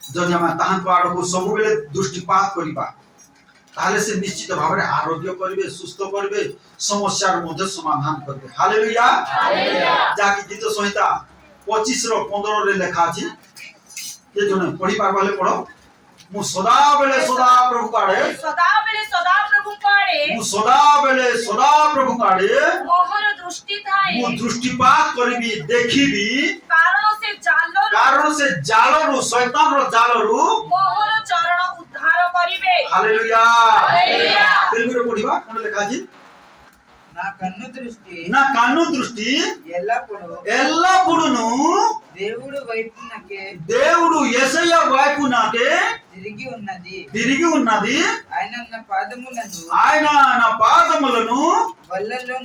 जदि आम ताहां आड़ को सब बेले दृष्टिपात करिबा ताहले से निश्चित भाव में आरोग्य करिवे सुस्थ करिवे समस्यार मध्य समाधान करिवे। Hallelujah hallelujah. जाकी गीत संहिता 25 रो 15 रे लिखा अछि के जने पढ़ी पारबाले पढ़ो। मु सदा बेले सदा प्रभु काड़े सदा प्रभु काड़े मु सदा बेले सदा प्रभु काड़े मोहर दृष्टि थाए मु दृष्टिपात करिबी देखिबी कारण से जालरू शैतान रो जालरू मोहर चरण उद्धार करिवे। Hallelujah hallelujah. तेलुगु रे पढ़िबा कोन लिखा अछि నా కన్ను దృష్టి ఎల్లప్పుడూను దేవుడు యేసయ్య వైపునకే తిరిగి ఉన్నది ఆయన నా పాదములను వల్లలో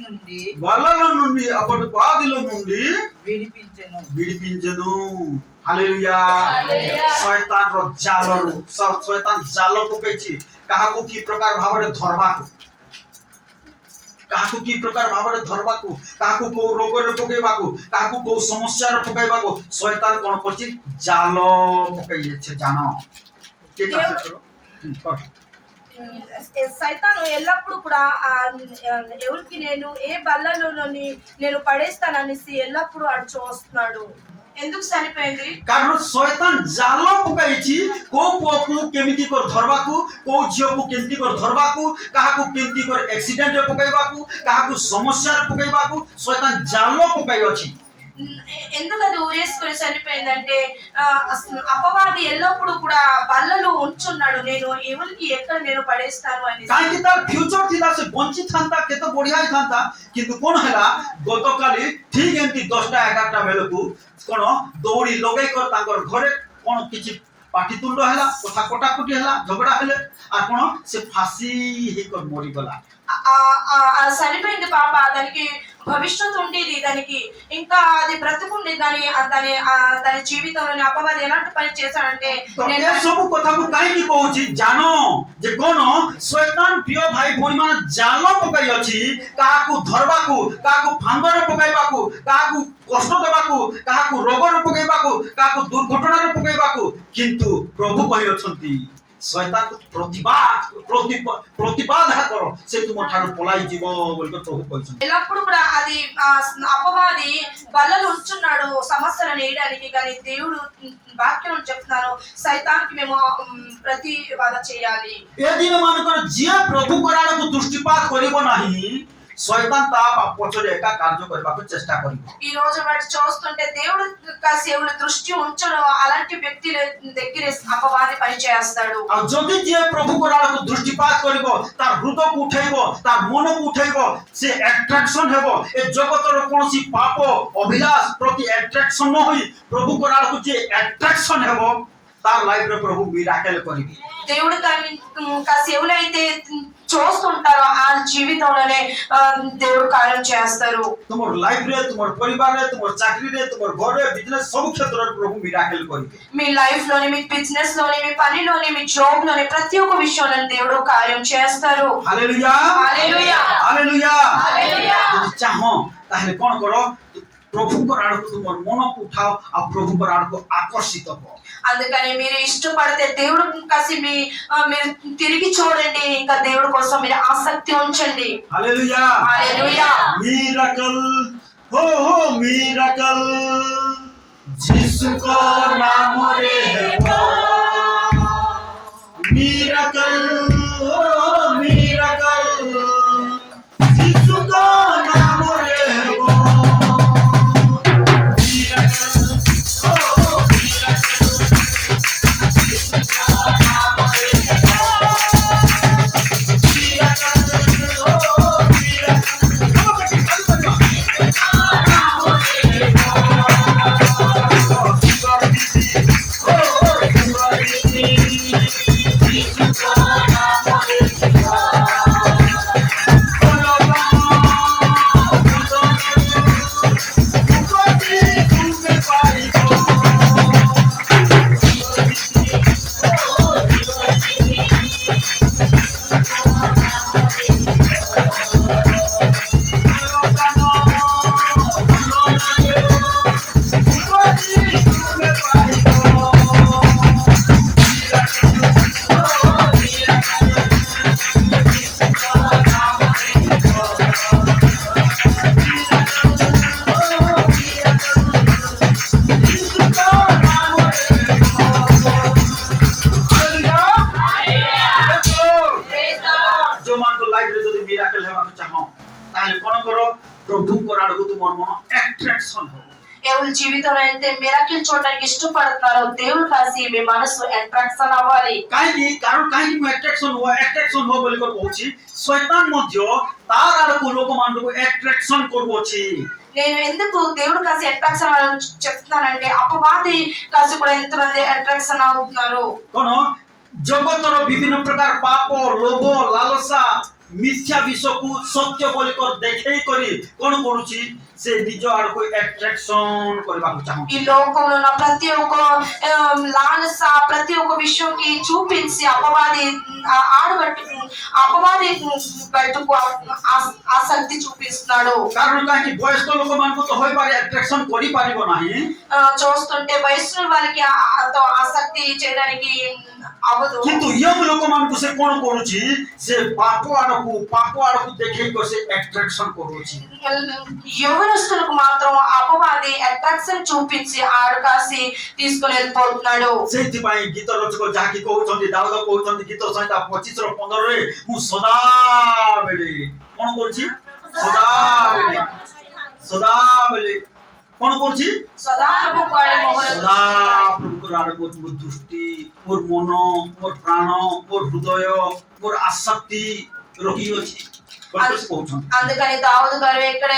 నుండి అప్పటి పాదిలో నుండి విడిపించెను। हालेलुया शैतान रो जालरू शैतान जाल पकैछि काहाकू की प्रकार भाबरे धरबाकू काहाकू की प्रकार भाबरे धरबाकू काहाकू को रोग रे पकैबाकू काहाकू को समस्या रे पकैबाकू शैतान कोन करछि जाल पकैये छे जानो के करो సైతాను ఎల్లప్పుడు కూడా ఎవరికి నేను ఏ బల్లలోని నేను పడేస్తాననేసి ఎల్లప్పుడు అడు చూస్తున్నాడు। ఎందుకు చనిపోయింది कारण शैतान जाल पकाइछि को पुओकू केमिति कर धरबाकू को झियोकू केमिति कर धरबाकू काहाकू केमिति कर एक्सीडेंट रे पकाइबाकू काहाकू समस्या रे पकाइबाकू शैतान जाल पकाइछि। ఎందుకు అది ఊరేసుకొని చనిపోయిందంటే అపవాది ఎల్లప్పుడు కూడా బల్లలో ఉంచున్నాడు నేను ఎవరికి ఎక్కడ నేను పడేస్తాను అని। काहे तार फ्यूचर थिला से वंचित थांता केतो बढ़िया थांता किंतु कोन हला गतकाली ठीक एंती 10टा 11टा बेलकू कोन दौड़ी लगै कर तांकर घरे कोन किछि पाटितुंड हला कथा कटाकुटी हला झगड़ा हले आ कोन से फांसी हे कर मरि गला। చనిపోయింది పాప దానికి భవిష్యత్తు ఉండేది దానికి ఇంకా అది బ్రతుకుండి దాని జీవితంలోని అపవాది ఎలాంటి పని చేశాడంటే నేను सब कथा को काहे की कहूची जानो जे कोन शैतान प्रिय भाई भोनी मान जाल पकाई अछि काहाकू धरबाकू काहाकू फांदरे पकाइबाकू काहाकू कष्ट देबाकू काहाकू रोग रे पकाइबाकू काहाकू दुर्घटना रे पकाइबाकू किंतु प्रभु कहि अछंती शैतान को प्रतिबाधा करो से तुम ठारो पलाई जीव बोल के प्रभु कहछन। ఎల్లప్పుడు కూడా అది అపవాది బల్లలు ఉంచున్నాడు సమస్యలను వేయడానికి కానీ దేవుడు వాక్యం చెప్తున్నారు సైతానికి మేము ప్రతివాద చేయాలి। ए दिन मानकर जे प्रभु कराड़ को दृष्टिपात करिवो नाही शैतान ता पछरे एका कार्य करबा को चेष्टा करिवो। ఈ రోజు వాటి చూస్తుంటే దేవుడు కాసేవుల దృష్టి ఉంచడం అలాంటి వ్యక్తుల దగ్గర అపవాది పని చేస్తాడు। आ जदि जे प्रभु कराड़ को दृष्टिपात करिवो तार हृदय को उठैबो तार मन को उठैबो से अट्रैक्शन हेबो ए जगतर कोनसी पाप अभिलाष प्रति अट्रैक्शन न होई प्रभु कराड़ को जे अट्रैक्शन हेबो तार लाइफ रे प्रभु मिराकल करिबी। దేవుడు కాసేవులైతే చూస్తుంటారో ఆ జీవితంలోనే దేవుడు కార్యం చేస్తారు। तुमर लाइफ रे तुमर परिवार रे तुमर चाकरी रे तुमर घर रे बिजनेस सब क्षेत्र रे प्रभु मिराकल करिबी। మీ లైఫ్ లోని మీ బిజినెస్ లోని మీ పనిలోని మీ జాబ్ లోని ప్రతి ఒక్క విషయంలో దేవుడు కార్యం చేస్తారు। Hallelujah hallelujah hallelujah hallelujah. चाहो ताहले कोन करो प्रभु कराड़ को तुमर मन को उठाओ आ प्रभु कराड़ को आकर्षित हो। అందుకని మీరు ఇష్టపడితే దేవుడు కాసి మీరు తిరిగి చూడండి ఇంకా దేవుడి కోసం మీరు ఆసక్తి ఉంచండి। Hallelujah hallelujah. मिरेकल हो मिरेकल यीशु का नाम रे है मिरेकल हो मिरेकल यीशु का नाम रे है Jesus ପ୍ରଭୁଙ୍କର ଆଡ଼କୁ ତୁମର ମନ attraction ହେବ। ఎవరి జీవితంలో అయితే మిరాకిల్ చూడడానికి ఇష్టపడుతున్నారో దేవుడు కాసి మీ మనసు అట్రాక్షన్ అవ్వాలి। କାହିଁକି କାରଣ କାହିଁକି ମୁଁ attraction ହେବ ବୋଲି କହୁଛି ଶୈତାନ ମଧ୍ୟ ତାର ଆଡ଼କୁ ଲୋକମାନଙ୍କୁ attraction କରୁଅଛି। నేను ఎందుకు దేవుడు కాసి అట్రాక్షన్ అవ్వాలని చెప్తున్నానంటే అపవాది కాసి కూడా ఎంతమంది అట్రాక్షన్ అవుతున్నారు। କଣ ଜଗତର ବିଭିନ୍ନ ପ୍ରକାର ପାପ ଲୋଭ ଲାଲସା ମିଥ୍ୟା ବିଷୟକୁ ସତ୍ୟ ବୋଲି ଦେଖେଇ କରି କଣ କରୁଛି ସେ ନିଜ ଆଡକୁ అట్రాక్షన్ କରିବାକୁ ఈ ଚାହୁଁଛି। లోకంలో ఉన్న ప్రతి ఒక్క లాలస ప్రతి ఒక్క విషయంకి చూపించి అపవాది బయటకు ఆసక్తి చూపిస్తున్నాడు। କାରଣ କାହିଁକି ବୟସ୍କ ଲୋକମାନଙ୍କୁ ତ ହୋଇପାରେ అట్రాక్షన్ କରିପାରିବ ନାହିଁ, చూస్తుంటే వయసు వాళ్ళకి ఆసక్తి చేయడానికి అవ్వదు। କିନ୍ତୁ ୟଙ୍ଗ ଲୋକମାନଙ୍କୁ ସେ କଣ କରୁଛି ସେ ପାପ ଆଡକୁ ଦେଖେଇ କରି ସେ అట్రాక్షన్ କରୁଛି। యవనస్తులకు మాత్రం అపవాది అట్రాక్షన్ చూపించి ఆడు కాసి తీసుకొని వెళ్ళిపోతున్నాడు। ସେଇଥିପାଇଁ ଗୀତ ରଚକ ଯାହାକି କହୁଛନ୍ତି ଦାଉଦ କହୁଛନ୍ତି ଗୀତ ସଂହିତା 25:15ରେ ମୁଁ ସଦାବେଳେ କଣ କରୁଛି ସଦାବେଳେ କଣ କରୁଛି ସଦା ପ୍ରଭୁଙ୍କର ଆଡକୁ ମୋ ଦୃଷ୍ଟି ମୋର ମନ ମୋର ପ୍ରାଣ ମୋର ହୃଦୟ ମୋର ଆସକ୍ତି ରଖିଅଛି କହୁଛନ୍ତି। అందుకని దావీదు గారు ఇక్కడ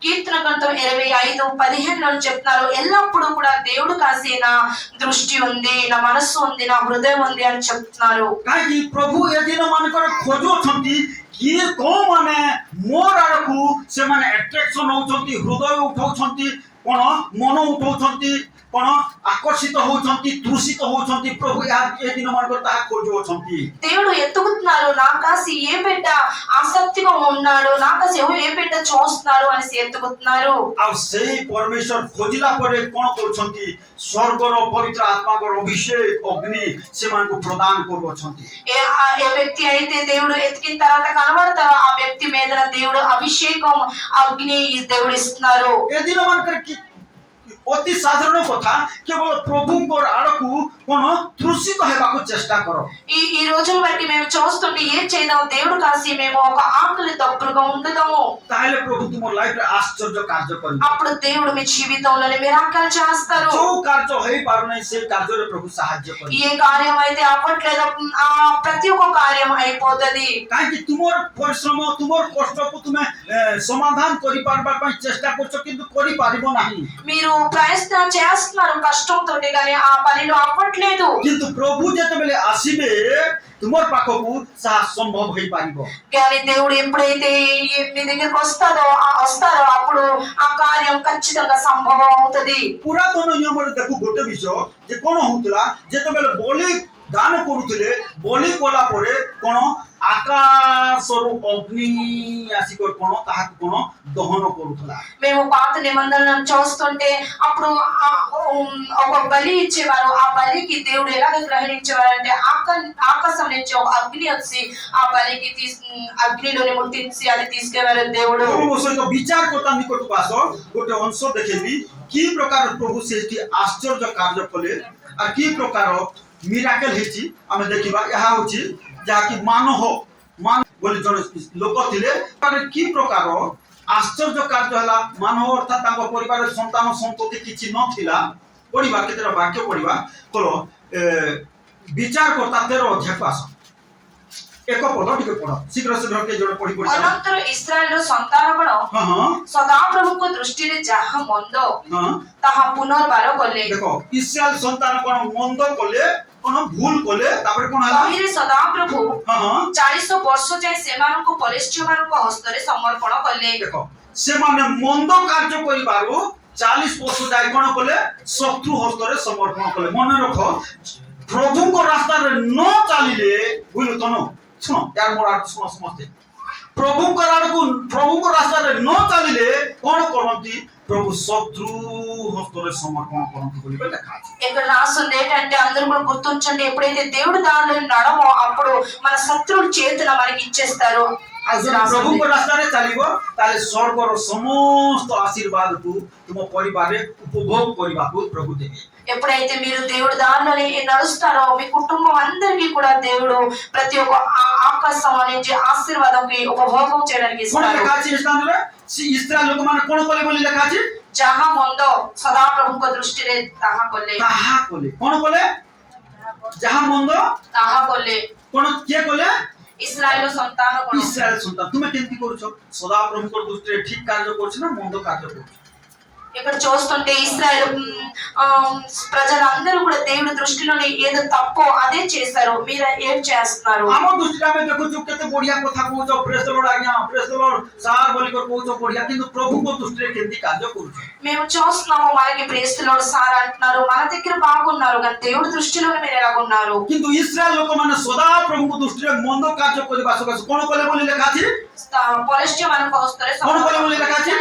కీర్తన గ్రంథం 25:15 చెప్తున్నారు ఎల్లప్పుడూ కూడా దేవుడు కాసి నా దృష్టి ఉంది నా మనస్సు ఉంది నా హృదయం ఉంది అని చెప్తున్నారు। କାହିଁକି ପ୍ରଭୁ ଏ ଦିନ ମାନଙ୍କର ଖୋଜୁଛନ୍ତି କିଏ କୋଉମାନେ ମୋର ଆଡକୁ ସେମାନେ ଆଟ୍ରାକ୍ସନ ହଉଛନ୍ତି ହୃଦୟ ଉଠାଉଛନ୍ତି କଣ ମନ ଉଠାଉଛନ୍ତି କଣ ఆకర్షిత హౌଛନ୍ତି తృషిత హౌଛନ୍ତି ప్రభు ఏ దిన ମାନଙ୍କର ତାହା ଖୋଜୁଛନ୍ତି। దేవుడు ఎత్తుకుతున్నారు నా కాసి ఏ బిడ్డ ఆసక్తిగా ఉన్నాడు నా కాసి ఏ బిడ్డ చూస్తున్నాడు అని ఎత్తుకుతున్నారు। ଆଉ ସେଇ ପରମେଶ୍ୱର ଖୋଜିଲା ପରେ କଣ କରୁଛନ୍ତି ସ୍ୱର୍ଗର ପବିତ୍ର ଆତ୍ମାଙ୍କର ଅଭିଷେକ ଅଗ୍ନି ସେମାନଙ୍କୁ ପ୍ରଦାନ କରୁଅଛନ୍ତି। ఏ వ్యక్తి అయితే దేవుడు ఎత్తికిన తర్వాత కనబడతారో ఆ వ్యక్తి మీద దేవుడు అభిషేకం అగ్ని దేవుడు ఇస్తున్నారు। ఏ దిన ମାନଙ୍କର ଅତି ସାଧାରଣ କଥା କେବଳ ପ୍ରଭୁଙ୍କର ଆଡକୁ କଣ ତୃଷିତ ହେବାକୁ ଚେଷ୍ଟା କର। ఈ రోజుల బట్టి మేము చూస్తుంటే ఏం చేద్దాం దేవుడు కాసి మేము ఒక ఆకలి తప్పులుగా ఉండదాము ତାହେଲେ ପ୍ରଭୁ ତୁମ ଲାଇଫରେ ఆశ్చర్య କାର୍ଯ୍ୟ କରିବେ। అప్పుడు దేవుడు మీ జీవితంలో మిరాకిల్ చేస్తారు। ଯୋଉ କାର୍ଯ୍ୟ ହେଇ ପାରୁନାହିଁ ସେ କାର୍ଯ୍ୟରେ ପ୍ରଭୁ ସାହାଯ୍ୟ କରିବେ। ఏ కార్యం అయితే అవ్వట్లేదు ఆ ప్రతి ఒక్క కార్యం అయిపోతది। କାହିଁକି ତୁମର ପରିଶ୍ରମ ତୁମର କଷ୍ଟକୁ ତୁମେ ସମାଧାନ କରିପାରିବା ପାଇଁ ଚେଷ୍ଟା କରୁଛ କିନ୍ତୁ କରିପାରିବ ନାହିଁ। మీరు ప్రయత్నం చేస్తున్నారు కష్టంతో కానీ ఆ పనిలో అవ్వట్లేదు। କିନ୍ତୁ ପ୍ରଭୁ ଯେତେବେଳେ ଆସିବେ ତୁମର ପାଖକୁ ତାହା ସମ୍ଭବ ହେଇପାରିବ। కానీ దేవుడు ఎప్పుడైతే మీ దగ్గరికి వస్తారో అప్పుడు ఆ కార్యం ఖచ్చితంగా సంభవం అవుతది। ପୁରାତନ ନିୟମରେ ଦେଖୁ ଗୋଟେ ବିଷୟ ଯେ କଣ ହଉଥିଲା ଯେତେବେଳେ ବଳି ଦାନ କରୁଥିଲେ ବଳି କଲା ପରେ କଣ ఆకాశରୁ అగ్ని ଆସିକରି କଣ ତାହାକୁ କଣ దహନ କରୁଥିଲା। మేము పాత నిబంధనలను చూస్తుంటే అప్పుడు ఒక బలి ఇచ్చేవారు ఆ బలికి దేవుడు ఎలాగ గ్రహించేవారంటే ఆకాశం నుంచి ఒక అగ్ని వచ్చి ఆ బలికి అగ్నిలోని ముట్టించి అది తీసుకెళ్లారు దేవుడు। ମୋ ସହିତ ବିଚାର କଥା ନିକଟକୁ ଆସ ଗୋଟେ ଅଂଶ ଦେଖେଇବି କି ପ୍ରକାର ପ୍ରଭୁ ସେଠି ଆଶ୍ଚର୍ଯ୍ୟ କାର୍ଯ୍ୟ କଲେ ଆଉ କି ପ୍ରକାର ମିରାକେଲ ହେଇଛି ଆମେ ଦେଖିବା। ଏହା ହଉଛି ଯାହାକି ମାନ ବୋଲି ଜଣେ ଲୋକ ଥିଲେ କି ପ୍ରକାର ଆଶ୍ଚର୍ଯ୍ୟ କାର୍ଯ୍ୟ ହେଲା। ମାନବ ଅର୍ଥାତ୍ ତାଙ୍କ ପରିବାରରେ ସନ୍ତାନ ସନ୍ତତି କିଛି ନଥିଲା। ପଢିବା କେତେଟା ବାକ୍ୟ ପଢିବା କଲ ବିଚାର କର୍ତ୍ତା 13 ଅଧ୍ୟାୟକୁ ଆସ ଏକ ପଦ ଟିକେ ପଢ ଶୀଘ୍ର କେ ଜଣେ ପଢି ପଢି ଅନନ୍ତର ଇସ୍ରାଏଲର ସନ୍ତାନଗଣ ସଦାପ୍ରଭୁଙ୍କ ଦୃଷ୍ଟିରେ ଯାହା ମନ୍ଦ ତାହା ପୁନର୍ବାର କଲେ। ଦେଖ ଇସ୍ରାଏଲ ସନ୍ତାନ କଣ ମନ୍ଦ କଲେ କଣ ଭୁଲ କଲେ ତାପରେ କଣ ହେଲା ତହିଁରେ ସଦାପ୍ରଭୁ 40 ବର୍ଷ ଯାଏ ସେମାନଙ୍କୁ ଫଲିଷ୍ଟିୟମାନଙ୍କ ହସ୍ତରେ ସମର୍ପଣ କଲେ। ଦେଖ ସେମାନେ ମନ୍ଦ କାର୍ଯ୍ୟ କରିବାରୁ 40 ବର୍ଷ ଯାଏ କଣ କଲେ ଶତ୍ରୁ ହସ୍ତରେ ସମର୍ପଣ କଲେ। ମନେ ରଖ ପ୍ରଭୁଙ୍କ ରାସ୍ତାରେ ନ ଚାଲିଲେ ବୁଝିଲ ତନ ଶୁଣ यार ମୋର ଆଡକୁ ଶୁଣ ସମସ୍ତେ ପ୍ରଭୁଙ୍କ ରାସ୍ତାରେ ନ ଚାଲିଲେ କଣ କରନ୍ତି ప్రభు శత్రు హస్తరే సమర్పణ କରନ୍ତି ବୋଲି ଲେଖା ଅଛି। ఇక్కడ రాస్తుంది ఏంటంటే అందరూ కూడా గుర్తుంచండి ఎప్పుడైతే దేవుడు దానిలో నడమో అప్పుడు మన శత్రువుల చేతుల మనకి ఇచ్చేస్తారు। ପ୍ରଭୁଙ୍କ ରାସ୍ତାରେ ଚାଲିବ ତାହେଲେ ସ୍ୱର୍ଗର ସମସ୍ତ ଆଶୀର୍ବାଦକୁ ତୁମ ପରିବାରରେ ଉପଭୋଗ କରିବାକୁ ପ୍ରଭୁ ଦେବେ। ఎప్పుడైతే మీరు దేవుడు దానిలోనే నడుస్తారో మీ కుటుంబం అందరికీ కూడా దేవుడు ప్రతి ఒక్క ఆకాశం నుంచి ఆశీర్వాదంకి ఉపభోగం చేయడానికి ఇస్తారు। इस्राएल लोक माने कोन कले बोली लिखा अछि जहाँ मंद सदा प्रभु को दृष्टि रे ताहा कले ताहा कले कोन कले जहां मंद ताहा कले कोन के कले इस्राएल संतान कोन इस्राएल संतान तुमे केंती करूछो सदा प्रभु को दृष्टि रे ठीक कार्य करछ ना मंद कार्य करछ ఇక్కడ చూస్తుంటే ఇశ్రాయేలు ప్రజలందరూ కూడా దేవుని దృష్టిలోని ఏదో తప్పో అదే చేశారు మీరు ఏం చేస్తున్నారు हम दृष्टि में देखो जो केते बढ़िया कथा कहूछो प्रेज द लॉर्ड आज्ञा प्रेज द लॉर्ड सार बोली कर कहूछो बढ़िया किंतु प्रभु को दृष्टि रे केंती कार्य करूछो మేము చూస్తున్నాము మనకి ప్రేస్తులోడు సార్ అంటున్నారు మన దగ్గర బాగున్నారు కానీ దేవుడి దృష్టిలోనే మీరు ఎలాగున్నారు किंतु इस्राएल लोक माने सदा प्रभु को दृष्टि रे मंद कार्य करबा सकास कोन कले बोली लिखा अछि పొలస్ట్య మనకు వస్తారు कोन कले बोली लिखा अछि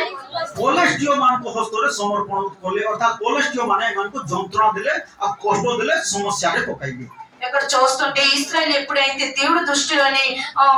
पोलेस्टियो मान को हस्तरे समर्पण करले अर्थात पोलेस्टियो माने मन को जंत्रणा दिले आ कष्ट दिले समस्या रे पकाइले ఇక్కడ చూస్తుంటే ఇశ్రాయేలు ఎప్పుడైతే దేవుడి దృష్టిలోని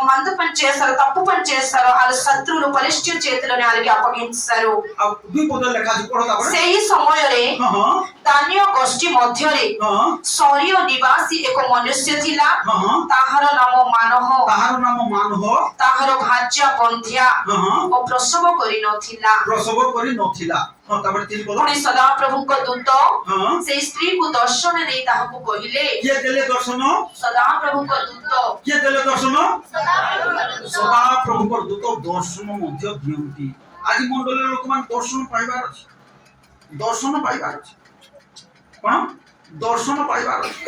మందు పని చేస్తారో తప్పు పని చేస్తారో వాళ్ళ శత్రువులు ఫలిష్టీయ చేతిలోని వాళ్ళకి అప్పగించారు अब दुई पद लिखा अछि पढो तापर ସେହି ସମୟରେ हां ଦାନୀୟ ଗୋଷ୍ଠୀ ମଧ୍ୟରେ हां ସରିୟ ନିବାସୀ ଏକ ମନୁଷ୍ୟ ଥିଲା हां ତାହାର ନାମ ମାନହ ताहार नाम मान हो ତାହାର ଭାର୍ଯ୍ୟା ବନ୍ଧ୍ୟା हां ଓ ପ୍ରସବ କରିନଥିଲା प्रसव करी नथिला हां तापर तीन पद ପୁଣି ସଦାପ୍ରଭୁଙ୍କ ଦୂତ हां ସେଇ ସ୍ତ୍ରୀକୁ ଦର୍ଶନ ଦେଇ ତାହାକୁ କହିଲେ के देले दर्शन ସଦାପ୍ରଭୁଙ୍କ ଦୂତ के देले दर्शन सदा प्रभु को दूत दर्शन मध्य दियंती आज मंडल लोक मान दर्शन पाइबार अछि दर्शन पाइबार अछि कोन दर्शन पाइबार अछि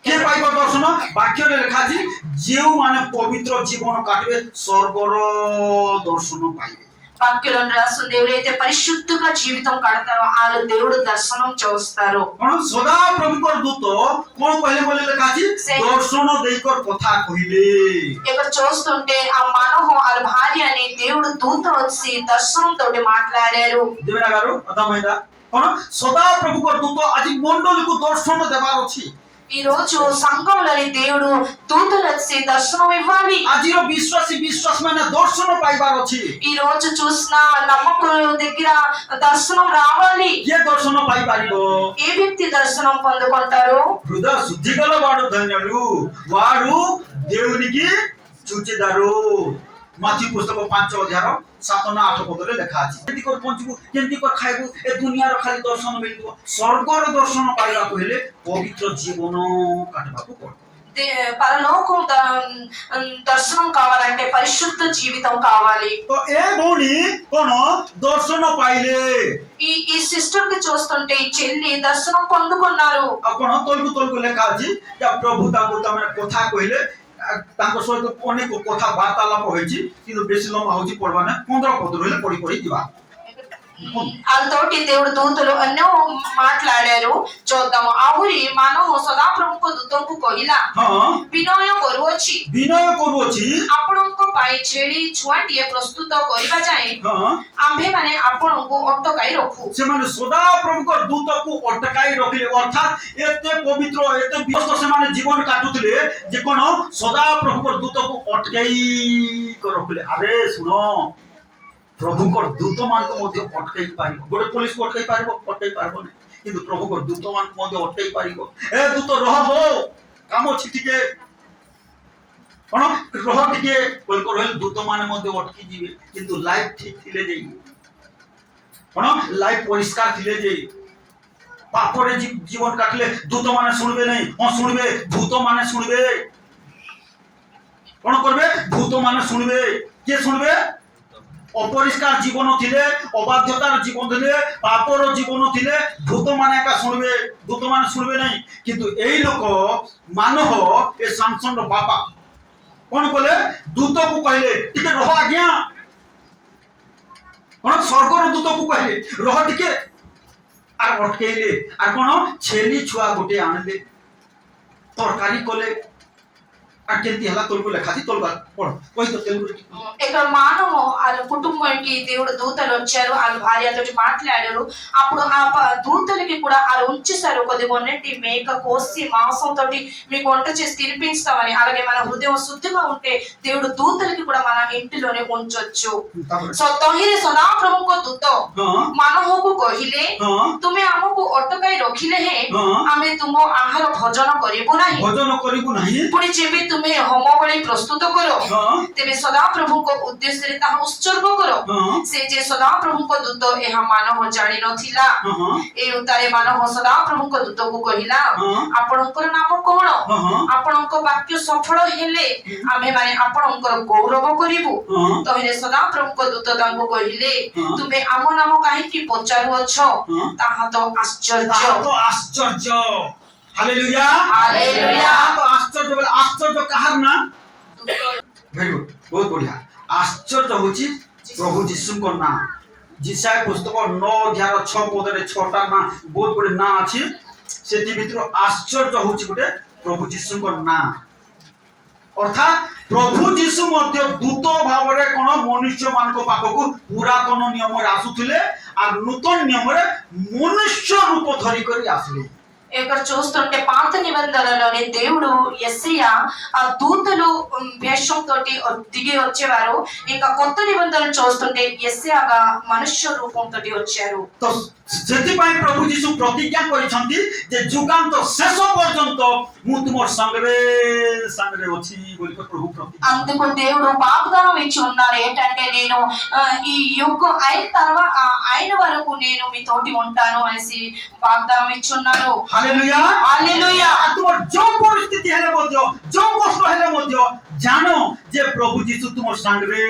के पाइबा दर्शन वाक्य रे लिखा अछि जेउ माने पवित्र जीवन काटबे स्वर्गर दर्शन पाइबे వాక్యంలో రాస్తుంది ఎవరైతే పరిశుద్ధంగా జీవితం కడతారో వాళ్ళు దేవుడు దర్శనం చూస్తారు कोन सदा प्रभु को दूत कोन पहले बोले लिखा अछि दर्शन देकर कथा कहिले ఇక్కడ చూస్తుంటే ఆ మనోహ వాళ్ళ భార్యని దేవుడు దూత వచ్చి దర్శనం తోటి మాట్లాడారు देवना गारो अदमैदा कोन सदा प्रभु को दूत आज मंडल को दर्शन देबार अछि ఈ రోజు సంఘంలోని దేవుడు దూతలు వచ్చి దర్శనం ఇవ్వాలి आजिर विश्वासी विश्वास माने दर्शन पाइबार अछि ఈ రోజు చూసిన నమ్మకుల దగ్గర దర్శనం రావాలి ये दर्शन पाइ पारिबो ఏ వ్యక్తి దర్శనం పొందుకుంటారు हृदय शुद्धि गल वाडु धन्यलु वाडु देउनिकी चुचिदारु माथि पुस्तक 5 अध्याय 7 ना 8 पदले लेखा अछि केति कर पहुंचबु केति कर खाइबु ए दुनिया रो खाली दर्शन मिलबो स्वर्गर दर्शन पाइबा को हेले पवित्र जीवन काटबा को पड़ो పరలోకం దర్శనం కావాలంటే పరిశుద్ధ జీవితం కావాలి तो ए भौणी कोन दर्शन पाइले ఈ సిస్టర్ కి చూస్తుంటే ఈ చెల్లి దర్శనం పొందుకున్నారు आपण तोलको लेखा अछि या प्रभु ताको तमने कथा कहिले ताको सहित अनेक कथा वार्तालाप होइछि किंतु बेसी लम्बा होछि पढबा ने 15 पद रहले पढी पढी दिबा వాళ్ళతోటి దేవుడు దూతలు ఎన్నో మాట్లాడారు చూద్దాము ఆహురి మానవ ସଦାପ୍ରଭୁଙ୍କ ଦୂତଙ୍କୁ କହିଲା हां ବିନୟ କରୁଅଛି ଆପଣଙ୍କ ପାଇଁ ଛେଳି ଛୁଆଟିଏ ପ୍ରସ୍ତୁତ କରିବା ଯାଏ हां ଆମ୍ଭେମାନେ ଆପଣଙ୍କୁ ଅଟକାଇ ରଖୁ से माने सदा प्रभु को दूत को अटकाई रखले अर्थात एते पवित्र एते व्यस्त से माने जीवन काटुतले जे कोन सदा प्रभु को दूत को अटकाई को रखले अरे सुनो प्रभु को दूत मान को मध्य अटकाई पारिबो गोटे पुलिस को अटकाई पारबो नै किंतु प्रभु को दूत मान को मध्य अटकाई पारिबो ए दूत रहबो काम अछि टिके कोन रह टिके कोन को रहल दूत मान मध्य अटकी जीवे किंतु लाइफ ठीक थिले जेई कोन लाइफ परिष्कार थिले जेई पापरे जीवन काटले दूत माने सुनबे नै हां सुनबे भूत माने सुनबे कोन करबे भूत माने सुनबे के सुनबे अपरिष्कार जीवन थिले अबाध्यतार जीवन थिले पापर जीवन थिले भूत माने का सुनबे भूत माने सुनबे नै किंतु एई लोक मानव ए सैमसन रो बापा कोन कहले दूत को कहले टिके रह आज्ञा कोन स्वर्ग रो दूत को कहले रह टिके आर अटकेले आर कोन छेली छुआ गोटे आनले तरकारी कोले आ केंती हला तोल को लेखा थी तोल पढ़ कोई तो तेलुगु ఇక్కడ మానవ వాళ్ళ కుటుంబానికి దేవుడు దూతలు వచ్చారు వాళ్ళ భార్యతో మాట్లాడారు అప్పుడు ఆ దూతలకి కూడా వాళ్ళు ఉంచేశారు కొద్ది కొన్నిటి మేక కోసి మాంసం తోటి మీకు వంట చేసి తినిపిస్తామని అలాగే మన హృదయం శుద్ధిగా ఉంటే దేవుడు దూతలకి కూడా మన ఇంటిలోనే ఉంచొచ్చు సో ତହିଁରେ ସଦାପ୍ରଭୁଙ୍କ ଦୂତ ମାନବକୁ କହିଲେ ତୁମେ ଆମକୁ ଅଟକାଇ ରଖିଲେ ହେ ଆମେ ତୁମ ଆହାର ଭୋଜନ କରିବୁ ନାହିଁ ପୁଣି ଯେବେ तुम्हें होम बलि प्रस्तुत करो हाँ। तेबे सदा प्रभु को उद्देश्य रे ताहा उत्सर्ग करो हाँ। से जे सदा प्रभु को दूत एहा मानव जानि नथिला हाँ। ए उतारे मानव सदा प्रभु को दूत को कहिला हाँ। आपणकर नाम कोन हाँ। आपणक वाक्य सफल हेले आमे माने आपणकर गौरव करिवु हाँ। तहिरे सदा प्रभु को दूत तांको कहिले हाँ। तुमे आम नाम काहे की पचारु अछो हाँ। ताहा तो आश्चर्य ताहा तो आश्चर्य हालेलुया हालेलुया। ताहा तो आश्चर्य बोले आश्चर्य काहर ना वेरी गुड बहुत बढ़िया आश्चर्य होची प्रभु यीशु को नाम जिसाय पुस्तक 9:11 पदरे 6टा ना बहुत बड़े ना अछि सेति भितर आश्चर्य होची गोटे प्रभु यीशु को नाम अर्थात प्रभु यीशु मध्य दूत भावरे कोन मनुष्य मान को पाखकु पुरातन नियम रे आसुथिले आ नूतन नियम रे मनुष्य रूप धरि करी आसले ఇక్కడ చూస్తుంటే పాత నిబంధనలోని దేవుడు యెషయా ఆ దూతలు వేషం తోటి దిగి వచ్చేవారు ఇంకా కొత్త నిబంధనలు చూస్తుంటే యెషయాగా మనుష్య రూపం తోటి వచ్చారు तो सेति पाई प्रभु यीशु प्रतिज्ञा करिसंती जे जुगांत शेष पर्यंत मु तुमर संगरे अछि बोली को प्रभु प्रतिज्ञा అందుకు దేవుడు వాగ్దానం ఇచ్చి ఉన్నారు ఏంటంటే నేను ఈ యుగం అయిన తర్వాత అయిన వరకు నేను మీ తోటి ఉంటాను అనేసి వాగ్దానం ఇచ్చి ఉన్నారు हालेलुया हालेलुया तुमर जो परिस्थिति हेले मध्य जो कष्ट हेले मध्य जानो जे प्रभु यीशु तुमर संगरे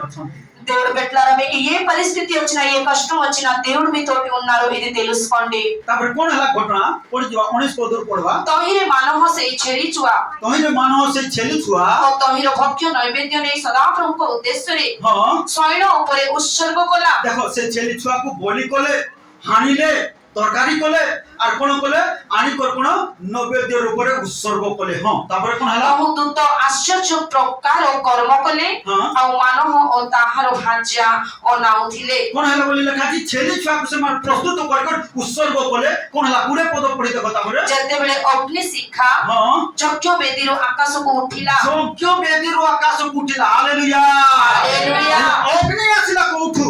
अछंती దేవుడు పెట్టారా మీకు ఏ పరిస్థితి వచ్చినా ఏ కష్టం వచ్చినా దేవుడు మీ తోటి ఉన్నారు ఇది తెలుసుకోండి तापर कोन हला घटना पढि जवा 19 पदर पढवा ତହିଁରେ ମାନବ ସେଇ ଛେଳି ଛୁଆ तहिरे मानव से छेली छुआ ଓ ତହିଁର ଭକ୍ଷ୍ୟ ନୈବେଦ୍ୟ ନେଇ ସଦାପ୍ରଭୁଙ୍କ ଉଦ୍ଦେଶ୍ୟରେ हां ଶୟନ ଉପରେ ଉତ୍ସର୍ଗ କଲା देखो से छेली छुआ को बोली कोले हानिले तरकारी कोले आर कोन कोले आनी कर कोन नैवेद्य रूप रे उत्सर्ग कोले हां तापर कोन हला ବହୁ ଦୂତ ଆଶ୍ଚର୍ଯ୍ୟ ପ୍ରକାର କର୍ମ କଲେ ହଁ। ଆଉ ମାନବ ଓ ତାହାର ଭାର୍ଯ୍ୟା ଅନାଉଥିଲେ कोन हला बोली लिखा छी छेली छुआ को से मार प्रस्तुत कर कर उत्सर्ग कोले कोन हला पूरे पद पढि देखो तापर ଯେତେବେଳେ ଅଗ୍ନି ଶିଖା हां ଯଜ୍ଞ ବେଦୀରୁ ଆକାଶକୁ ଉଠିଲା योग्य बेदी रो आकाश उठिला हालेलुया हालेलुया। अग्नि आसिला कोठु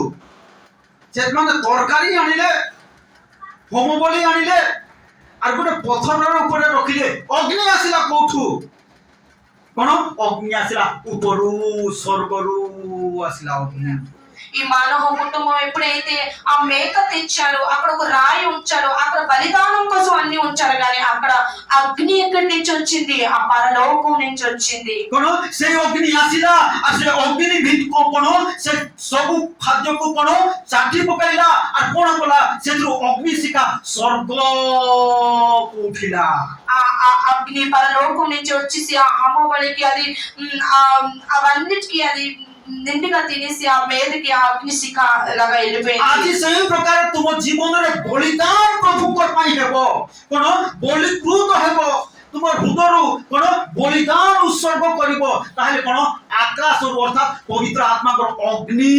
से माने तरकारी आनिले होम बलि आनिले आर गोटे पत्थर ऊपर रखिले अग्नि आसिला कोठु कोन अग्नि आसिला ऊपरु स्वर्गरु आसिला अग्नि ఈ మానవ కుటుంబం ఎప్పుడైతే ఆ మేక తెచ్చారో అక్కడ ఒక రాయి ఉంచారో అక్కడ బలిదానం కోసం అన్ని ఉంచారు కానీ అక్కడ అగ్ని ఎక్కడి నుంచి వచ్చింది ఆ పరలోకం నుంచి వచ్చింది कोन से अग्नि आसिला आ से अग्नि भीत को कोन से सब खाद्य को कोन चाटी पकाइला आ कोन बोला से जो अग्नि सिका स्वर्ग को उठिला ఆ అగ్ని పరలోకం నుంచి వచ్చేసి ఆ అమ్మబడికి అది అవన్నిటికీ అది నిండుగా తినేసి ఆ మీదకి ఆ అగ్ని శిఖ లాగా వెళ్ళిపోయింది आज सही प्रकार तुम जीवन रे बलिदान प्रभु को पाई हेबो कोन बलिकृत हेबो तुम हृदयरु कोन बलिदान उत्सर्ग करिवो ताले कोन आकाश अर्थात पवित्र आत्मा को अग्नि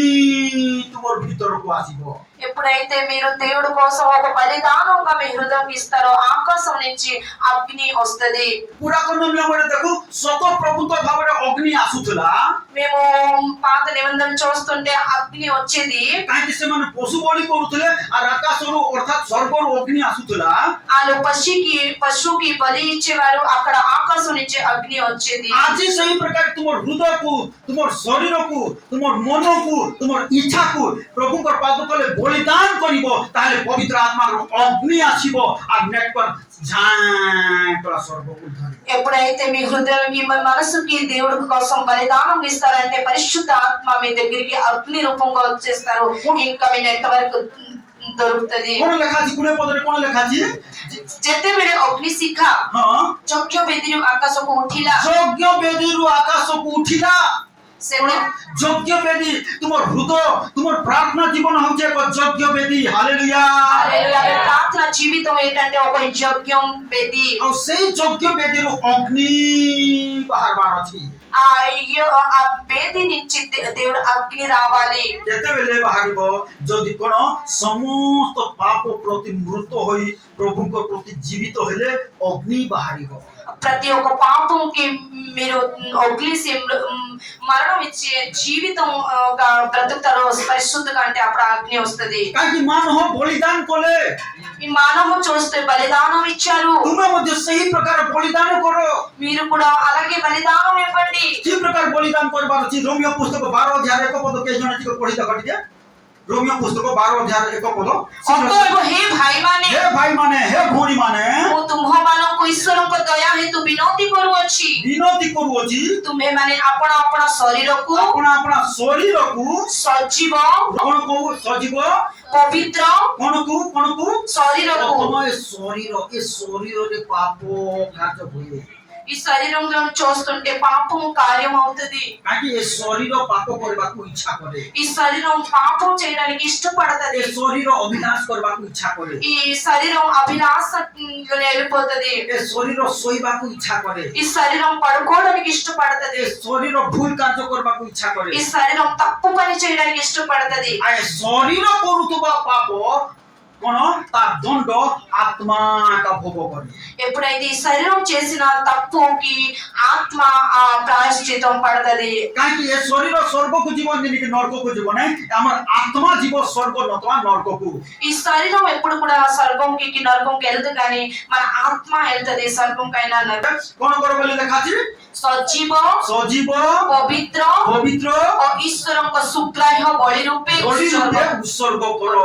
तुमर भीतर को आसीबो ఎప్పుడైతే మీరు దేవుడి కోసం ఒక బలిదానంగా మీ హృదయం ఇస్తారో ఆకాశం నుంచి అగ్ని వస్తది पुरातन नियम रे देखो सत प्रभुत्व भाव रे अग्नि आसुथला మేము పాత నిబంధన చూస్తుంటే అగ్ని వచ్చేది काहे से माने पशु बलि करूथले आ आकाश अर्थात स्वर्ग अग्नि आसुथला వాళ్ళు పశువుకి బలి ఇచ్చేవారు అక్కడ ఆకాశం నుంచి అగ్ని వచ్చేది आज सही प्रकार तुमर हृदय को तुमर शरीर को तुमर मन को तुमर इच्छा को प्रभु को पाद तले बलिदान करिवो ताले पवित्र आत्मा रो अग्नि आसीबो आ नेटवर्क झाय तोरा स्वर्ग को धरि ఎప్పుడైతే మీ హృదయానికి మీ మనసుకి దేవుడి కోసం బలిదానం ఇస్తారంటే పరిశుద్ధ ఆత్మ మీ దగ్గరికి అగ్ని రూపంగా వచ్చేస్తారు ఇంకా మీ నెట్వర్క్ దొరుకుతది कोन लेखा छी कुने पदरे कोन लेखा छी ଯେତେବେଳେ ଅଗ୍ନି ଶିଖା हां ଯଜ୍ଞ ବେଦୀରୁ ଆକାଶକୁ ଉଠିଲା यज्ञ वेदी रो आकाश को उठिला ସେବେ यज्ञ वेदी तुमर हृदय तुमर प्रार्थना जीवन होचे एक यज्ञ वेदी हालेलुया హల్లెలూయా ప్రార్థన జీవితం ఏంటంటే ఒక యజ్ఞం బేది और सेही यज्ञ वेदी रो अग्नि बाहर बाहर अछि ఆ బేది నుంచి దేవుడు అగ్ని రావాలి केते बेले बाहरिबो जदि कोन समस्त पाप प्रति मृत होई प्रभु को प्रति जीवित हेले अग्नि बाहरिबो ప్రతి ఒక్క పాపంకి మీరు వదిలేసి మరణం ఇచ్చే జీవితం ఒక బ్రతుకుతారో పరిశుద్ధంగా అంటే అప్పుడు అగ్ని వస్తుంది. କାହିଁକି ମାନବ ବଳିଦାନ କଲେ ఈ మానవ చూస్తే బలిదానం ఇచ్చారు. ତୁମେ ମଧ୍ୟ ସେହି ପ୍ରକାର ବଳିଦାନ କର। మీరు కూడా అలాగే బలిదానం ఇవ్వండి. କି ପ୍ରକାର ବଳିଦାନ କରିବାର ଅଛି? ରୋମିଓ ପୁସ୍ତକ 12 ଅଧ୍ୟାୟ 1 ପଦ କେହି ଜଣେ ଟିକେ ପଢି ଦେଖ ଟିକେ। ରୋମିଓ ପୁସ୍ତକ 12 ଅଧ୍ୟାୟ 1 ପଦ। ଅତଏବ ହେ ଭାଇମାନେ, ହେ ଭାଇମାନେ, ହେ ଭଉଣୀମାନେ, ମୁଁ ତୁମ୍ଭମାନଙ୍କୁ ଈଶ୍ୱରଙ୍କ ଦୟା ହେତୁ ବିନତି କରୁଅଛି, ବିନତି କରୁଅଛି, ତୁମ୍ଭେମାନେ ଆପଣ ଆପଣ ଶରୀରକୁ ଆପଣା ଆପଣା ଶରୀରକୁ ସଜୀବ କଣ କହୁ? ସଜୀବ ପବିତ୍ର କଣକୁ ଶରୀରକୁ ତମ ଏ ଶରୀରରେ ପାପ କାର୍ଯ୍ୟ ହୁଏ। ఈ శరీరంలో చూస్తుంటే పాపం కార్యం అవుతుంది. କାହିଁକି ଏ ଶରୀର ପାପ କରିବାକୁ ଇଚ୍ଛା କରେ। ఈ శరీరం పాపం చేయడానికి ଏ ఇష్టపడతది. ଶରୀର ଅଭିଳାଷ କରିବାକୁ ଇଚ୍ଛା କରେ। ఈ శరీరం అభిలాషలో వెళ్ళిపోతది. ଏ ଶରୀର ଶୋଇବାକୁ ଇଚ୍ଛା କରେ। ఈ శరీరం పడుకోవడానికి ఇష్టపడతది. ଏ ଶରୀର ଭୁଲ କାର୍ଯ୍ୟ କରିବାକୁ ଇଚ୍ଛା କରେ। ఈ శరీరం తప్పు పని చేయడానికి ఇష్టపడతది. ଏ ଶରୀର କରୁଥିବା ପାପ କଣ? ତା ଦଣ୍ଡ ଆତ୍ମା କା ଭୋଗ କରେ। ఎప్పుడైతే ఈ శరీరం చేసిన తప్పుకి ఆత్మ ఆ ప్రాయశ్చితం పడతది. କାହିଁକି ଏ ଶରୀର ସ୍ୱର୍ଗକୁ ଯିବ ଯେମିତି ନରକକୁ ଯିବ ନାହିଁ, ଆମର ଆତ୍ମା ଯିବ ସ୍ୱର୍ଗ ନତମା ନରକକୁ। ఈ శరీరం ఎప్పుడు కూడా స్వర్గంకి నరకంకి వెళ్తుంది కానీ మన ఆత్మ వెళ్తది స్వర్గంకైనా నరకం. କଣ କର ବୋଲି ଲେଖାଛି? ସଜୀବ ପବିତ୍ର ପବିତ୍ର ଓ ଈଶ୍ୱରଙ୍କ ସୁଗ୍ରାହ୍ୟ ବଳି ରୂପେ ଉତ୍ସର୍ଗ କର।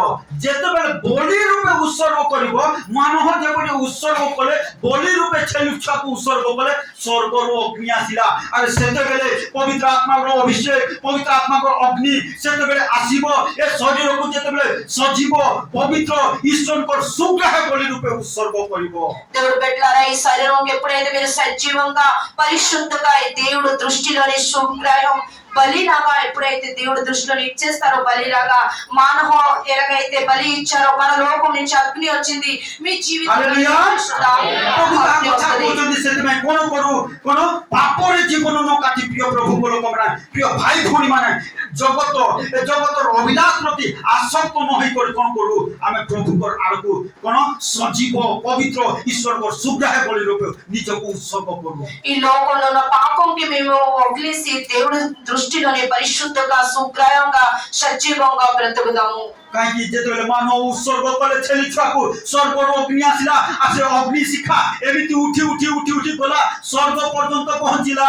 ଯେତେବେଳେ ବଳି ରୂପେ ଉତ୍ସର୍ଗ କରିବ, ମାନବ ଯେପରି ଉତ୍ସର୍ଗ କଲେ, ବଳି ରୂପେ ଛେଳି ଛୁଆକୁ ଉତ୍ସର୍ଗ କଲେ ସ୍ୱର୍ଗରୁ ଅଗ୍ନି ଆସିଲା। ଆରେ ସେତେବେଳେ ପବିତ୍ର ଆତ୍ମାର ଅଭିଷେକ, ପବିତ୍ର ଆତ୍ମାର ଅଗ୍ନି ସେତେବେଳେ ଆସିବ। ଏ ଶରୀରକୁ ଯେତେବେଳେ ସଜୀବ ପବିତ୍ର ଈଶ୍ୱରଙ୍କ ସୁଗ୍ରାହ୍ୟ ବଳି ରୂପେ ఉత్సర్గ କରିବ। దేవుడు బిడ్డలారా, ఈ శరీరం ఎప్పుడైతే మీరు సజీవంగా పరిశుద్ధంగా దేవుడు దృష్టిలోని సుగ్రాహ్యం బలిలాగా ఎప్పుడైతే దేవుడు దృష్టిలో ఇచ్చేస్తారో, బలిలాగా మానవ ఎలాగైతే బలి ఇచ్చారో, మన లోకం నుంచి అగ్ని వచ్చింది. మీ జీవితంలో ସେଥିପାଇଁ କଣ କରୁ? କଣ ପାପରେ ଜୀବନ ନ କାଟି ପ୍ରିୟ ପ୍ରଭୁଙ୍କ ଲୋକମାନେ, ପ୍ରିୟ ଭାଇ ଭଉଣୀ ମାନେ, ଜଗତର ଅଭିଳାଷ ପ୍ରତି ଆସକ୍ତ ନ ହେଇ କରି କଣ କରୁ? ଆମେ ପ୍ରଭୁଙ୍କର ଆଡ଼କୁ କଣ ସଜୀବ ପବିତ୍ର ଈଶ୍ୱରଙ୍କ ସୁଗ୍ରାହ୍ୟ ବଳି ରୂପେ ନିଜକୁ ଉତ୍ସର୍ଗ କରୁ। ఈ లోకంలో ఉన్న పాపంకి మేము వదిలేసి దేవుడు దృష్టిలోని పరిశుద్ధంగా సుగ్రాహ్యంగా సజీవంగా బ్రతుకుదాము. କାହିଁକି ଯେତେବେଳେ ମାନବ ଉତ୍ସର୍ଗ କଲେ ଛେଳି ଛୁଆକୁ, ସ୍ୱର୍ଗରୁ ଅଗ୍ନି ଆସିଲା। ଆଉ ସେ ଅଗ୍ନି ଶିଖା ଏମିତି ଉଠି ଗଲା, ସ୍ୱର୍ଗ ପର୍ଯ୍ୟନ୍ତ ପହଞ୍ଚିଲା।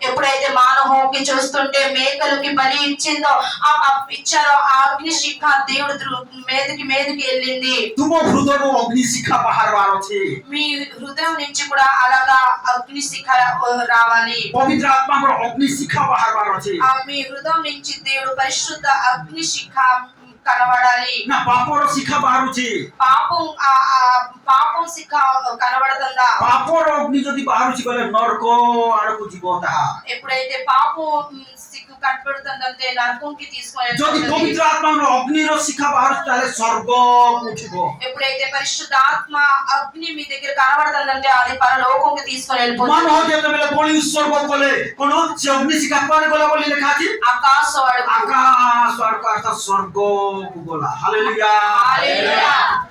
ఎప్పుడైతే మానవుకి చూస్తుంటే మేకలకి బలి ఇచ్చిందో ఇచ్చారో, ఆ అగ్ని శిఖ దేవుడు మీదకి వెళ్ళింది. ତୁମ ହୃଦୟରୁ ଅଗ୍ନି ଶିଖା ବାହାରିବାର ଅଛି। మీ హృదయం నుంచి కూడా అలాగా అగ్ని శిఖ రావాలి. ପବିତ୍ର ଆତ୍ମାଙ୍କର ଅଗ୍ନି ଶିଖା ବାହାରିବାର ଅଛି। మీ హృదయం నుంచి దేవుడు పరిశుద్ధ అగ్ని శిఖ కనబడాలి. ନା ପାପର ଶିଖା ବାହାରୁଛି। పాపం శిఖ కనబడుతుందా? ପାପର ଅଗ୍ନି ଯଦି ବାହାରୁଛି କହିଲେ ନରକ ଆଡକୁ ଯିବ ତାହା। ఎప్పుడైతే పాపం శిఖ కనబడుతుందంటే నరకంకి తీసుకొని ଯଦି ପବିତ୍ର ଆତ୍ମାର ଅଗ୍ନିର ଶିଖା ବାହାରୁଛି ତାହେଲେ ସ୍ୱର୍ଗ ଉଠିବ। ఎప్పుడైతే పరిశుద్ధ ఆత్మ అగ్ని మీ దగ్గర కనబడుతుందంటే అది పరలోకంకి తీసుకొని వెళ్ళిపోతుంది. ମାନବ ଯେତେବେଳେ ବଳି ଉତ୍ସର୍ଗ କଲେ, କଣ ସେ ଅଗ୍ନି ଶିଖା କୁଆଡେ ଗଲା ବୋଲି ଲେଖା ଅଛି? ఆకాశ ଅର୍ଥାତ୍ ସ୍ୱର୍ଗକୁ ଗଲା। ହାଲେଲୁୟା।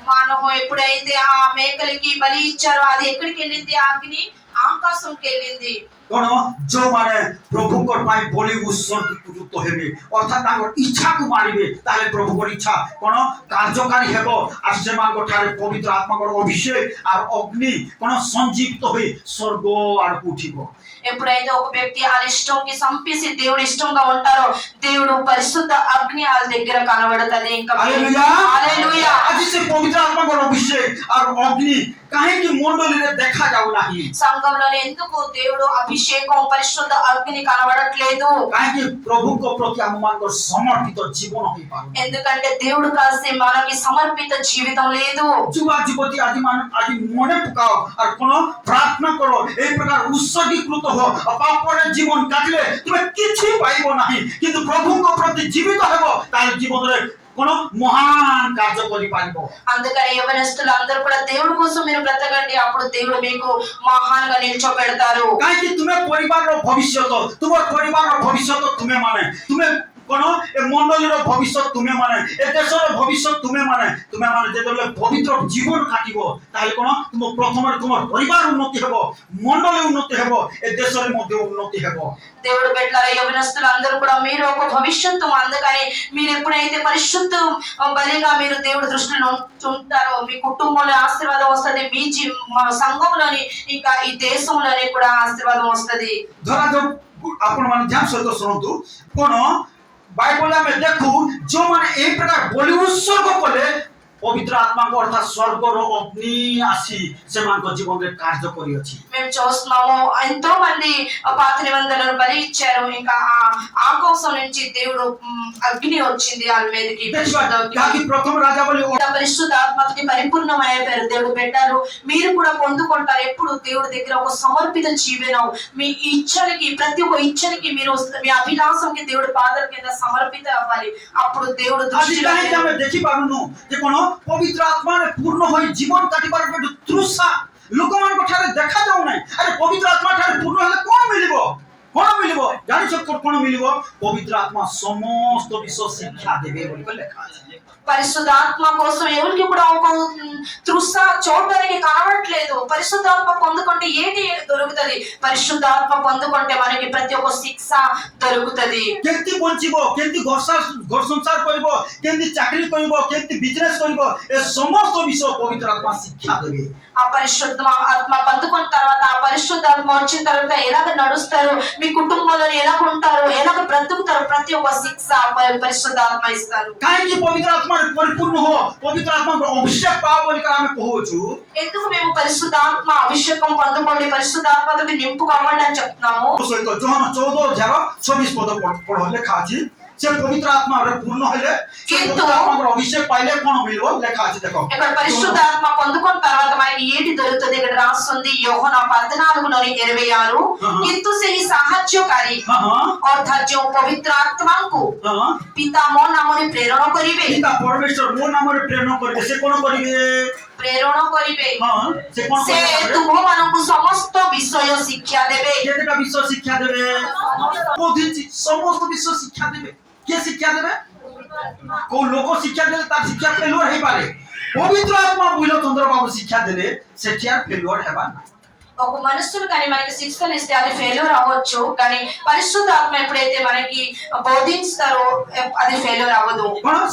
మానవ ఎప్పుడైతే ఆ మేకలకి బలి ఇచ్చారో, అది ఎక్కడికి వెళ్ళింది? అగ్ని ఆకాశంకి వెళ్ళింది. କଣ ଯୋଉମାନେ ପ୍ରଭୁଙ୍କ ପାଇଁ ବଳି ଉତ୍ସର୍ଗୀକୃତ ହେବେ, ଅର୍ଥାତ୍ ତାଙ୍କର ଇଚ୍ଛାକୁ ମାରିବେ, ତାହେଲେ ପ୍ରଭୁଙ୍କର ଇଚ୍ଛା କଣ କାର୍ଯ୍ୟକାରୀ ହେବ। ଆଉ ସେମାନଙ୍କ ଠାରେ ପବିତ୍ର ଆତ୍ମାଙ୍କର ଅଭିଷେକ ଆଉ ଅଗ୍ନି କଣ ସଞ୍ଜୀବିତ ହୋଇ ସ୍ୱର୍ଗ ଆଡକୁ ଉଠିବ। ఎప్పుడైతే ఒక వ్యక్తి ఆ ఇష్టంకి సంపేసి దేవుడు ఇష్టంగా ఉంటారో, దేవుడు పరిశుద్ధ అగ్ని వాళ్ళ దగ్గర కనబడుతుంది. ఇంకా హల్లెలూయా। ଆଜି ସେ ପବିତ୍ର ଆତ୍ମାଙ୍କର ଅଭିଷେକ ଆଉ ଅଗ୍ନି କାହିଁକି ମଣ୍ଡଳୀରେ ଦେଖାଯାଉ ନାହିଁ? సంఘంలోనే ఎందుకు దేవుడు అభిషేకం పరిశుద్ధ అగ్ని కనబడట్లేదు? କାହିଁକି ପ୍ରଭୁଙ୍କ ପ୍ରତି ଆମମାନଙ୍କର ସମର୍ପିତ ଜୀବନ ହେଇପାରୁନି? ఎందుకంటే దేవుడు కాసి మనకి సమర్పిత జీవితం లేదు. ଯୁବା ଯୁବତୀ ଆଜି ମନେ ପକାଅ আর কোন ପ୍ରାର୍ଥନା କର, এই ପ୍ରକାର ଉତ୍ସର୍ଗୀକୃତ ହୋ। ପାପରେ ଜୀବନ କାଟିଲେ ତୁମେ କିଛି ପାଇବ ନାହିଁ, କିନ୍ତୁ ପ୍ରଭୁଙ୍କ ପ୍ରତି ଜୀବିତ ହେବ, ତାହେଲେ ଜୀବନରେ কোন మహాన్ కార్య କରିପାରିବ। అందుకని యవనస్తులు అందరూ కూడా దేవుడి కోసం మీరు బ్రతకండి, అప్పుడు దేవుడు మీకు మహాన్గా నిల్చోబెడతారు। କାହିଁକି ତୁମେ ପରିବାରର ଭବିଷ୍ୟତ, ତୁମ ପରିବାରର ଭବିଷ୍ୟତ ତୁମେ ମାନେ ତୁମେ কোন এ মণ্ডলীর ভবিষ্যৎ তুমি মানে এ দেশের ভবিষ্যৎ তুমি মানে যেতবে পবিত্র জীবন কাটিব তাহলে কোন তোমার প্রথমে তোমার পরিবার উন্নতি হব মণ্ডলী উন্নতি হব এ দেশের মধ্যে ఉన్నతి হব దేవుడు బిడ్డలారా యవనస్తులందరూ కూడా మీరు ఒక భవిష్యత్తు అందుకని మీరు ఎప్పుడైతే పరిశుద్ధ బలిగా మీరు దేవుడి దృష్టిలో ఉంటారో మీ కుటుంబంలో ఆశీర్వాదం వస్తది మీ సంఘంలోని ఇంకా ఈ దేశంలోని కూడా ఆశీర్వాదం వస్తది ধরা যাও আপন মানে ধ্যান সহিত শুনন্তু কোন বাইবেল আমি দেখু যে মানে এই প্রকার বলি উৎসর্গ কলে পবিত্র আত্মা অর্থাৎ স্বর্গর অগ্নি আসি সেମାନଙ୍କ জীবনে কার্য করিଅছি మేము చూస్తున్నాము ఎంతో మంది పాత నిబంధనలు బలి ఇచ్చారు ఇంకా ఆకాశం నుంచి దేవుడు అగ్ని వచ్చింది వాళ్ళ మీదకి కాకి ప్రథమ రాజా బలి పరిశుద్ధ ఆత్మకి పరిపూర్ణమైపోయారు దేవుడు పెట్టారు మీరు కూడా పొందుకుంటారు ఎప్పుడు దేవుడి దగ్గర ఒక సమర్పిత జీవనం మీ ఇచ్చలకి ప్రతి ఒక్క ఇచ్చలకి మీరు మీ అభిలాషంకి దేవుడి పాదాల కింద సమర్పిత అవ్వాలి అప్పుడు దేవుడు దృష్టిలో ଆମେ ଦେଖିପାରୁନୁ ଯେ কোন পবিত্র আত্মারে পূর্ণ হই জীবন কাটিবার ଗୋଟେ ତୃଷା ଲୋକମାନଙ୍କ ଠାରେ ଦେଖା ଯାଉ ନାହିଁ ଆରେ ପବିତ୍ର ଆତ୍ମା ଠାରେ ପୂର୍ଣ୍ଣ ହେଲେ କଣ ମିଳିବ ଜାଣିଛ କଣ ମିଳିବ ପବିତ୍ର ଆତ୍ମା ସମସ୍ତ ବିଷୟ ଶିକ୍ଷା ଦେବେ ବୋଲି ଲେଖା ଅଛି పరిశుద్ధాత్మ కోసం ఎవరికి కూడా ఒక తృష చూడడానికి కనబడట్లేదు పరిశుద్ధాత్మ పొందుకుంటే ఏంటి దొరుకుతది పరిశుద్ధాత్మ పొందుకుంటే మనకి ప్రతి ఒక్క శిక్ష దొరుకుతది କେମିତି ବଞ୍ଚିବ କେମିତି ଘର ସଂସାର କରିବ କେମିତି ଚାକିରି କରିବ କେମିତି ବିଜନେସ କରିବ ଏ ସମସ୍ତ ବିଷୟ ପବିତ୍ର ଆତ୍ମା ଶିକ୍ଷା ଦେବେ ఆ పరిశుద్ధ ఆత్మ పొందుకున్న తర్వాత ఆ పరిశుద్ధాత్మ వచ్చిన తర్వాత ఎలాగ నడుస్తారు మీ కుటుంబంలో ఎలా ఉంటారు ఎలాగ బ్రతుకుతారు ప్రతి ఒక్క శిక్ష పరిశుద్ధాత్మ ఇస్తారు କାହିଁକି ପବିତ୍ର ଆତ୍ମାରେ ପରିପୂର୍ଣ୍ଣ ହୋ ପବିତ୍ର ଆତ୍ମାଙ୍କ ଅଭିଷେକ ପାଅ ବୋଲି ଆମେ କହୁଛୁ ఎందుకు మేము పరిశుద్ధాత్మ అభిషేకం పొందుకోండి పరిశుద్ధాత్మతో నింపు కావాలి అని చెప్తున్నాము ସହିତ ଯୋହାନ 14:26 ପଦ ପଢ ଲେଖା ଅଛି ସେ ପବିତ୍ର ଆତ୍ମାରେ ପୂର୍ଣ୍ଣ ହେଲେ ସେ ପବିତ୍ର ଆତ୍ମାର ଅଭିଷେକ ପାଇଲେ କଣ ମିଳିବ ଲେଖା ଅଛି ଦେଖ ఇక్కడ పరిశుద్ధాత్మ పొందుకున్న తర్వాత మనకి ఏంటి దొరుకుతుంది ఇక్కడ రాస్తుంది యోహన 14:26 किंतु ସେହି ସାହାଯ୍ୟକାରୀ ଅର୍ଥାତ ଯେଉଁ ପବିତ୍ର ଆତ୍ମାଙ୍କୁ ପିତା ମୋ ନାମରେ ପ୍ରେରଣ କରିବେ ପିତା ପରମେଶ୍ୱର ମୋ ନାମରେ ପ୍ରେରଣ କରିବେ ସେ କଣ କରିବେ ପ୍ରେରଣ କରିବେ ସେ ତୁମମାନଙ୍କୁ ସମସ୍ତ ବିଷୟ ଶିକ୍ଷା ଦେବେ କେତେଟା ବିଷୟ ଶିକ୍ଷା ଦେବେ ସମସ୍ତ ବିଷୟ ଶିକ୍ଷା ଦେବେ କିଏ ଶିକ୍ଷା ଦେବେ କୋଉ ଲୋକ ଶିକ୍ଷା ଦେଲେ ତାର ଶିକ୍ଷା ଫେଲୁଅର ହେଇପାରେ పవిత్ర ఆత్మ బులో చంద్రబాబు శిక్ష దేలే సెటియర్ ఫెయిల్యూర్ హెవా ఒక మనుషులు కానీ మనకి శిక్షలు ఇస్తే అది ఫెయిల్యూర్ అవ్వచ్చు కానీ పరిశుద్ధ ఆత్మ ఎప్పుడైతే మనకి బోధిస్తారో అది ఫెయిల్యూర్ అవ్వదు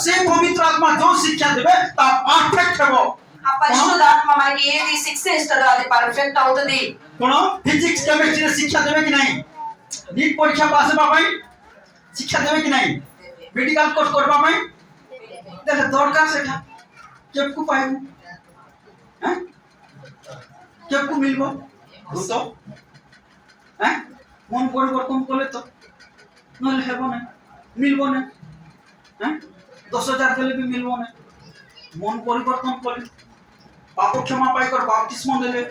సే పవిత్ర ఆత్మ జో శిక్ష దేబే తా పర్ఫెక్ట్ హెబో ఆ పరిశుద్ధ ఆత్మ మనకి ఏది శిక్ష ఇస్తుందో అది పర్ఫెక్ట్ అవుతుంది কোন ఫిజిక్స్ కెమిస్ట్రీ శిక్ష దేబే కి নাই నీట్ పరీక్ష పాస్ హెబా పై శిక్ష దేబే కి নাই మెడికల్ కోర్స్ করবা పై দেখে দরকার সেটা কেবকু পাইবু হ্যাঁ কেবকু মিলবো ভূত হ্যাঁ মন পরিবর্তন করলে তো নহলে হেব না মিলবো না হ্যাঁ 10,000 দেলে भी মিলবো না মন পরিবর্তন করলে পাপ ক্ষমা পাইকর বাপতিস্ম দেলে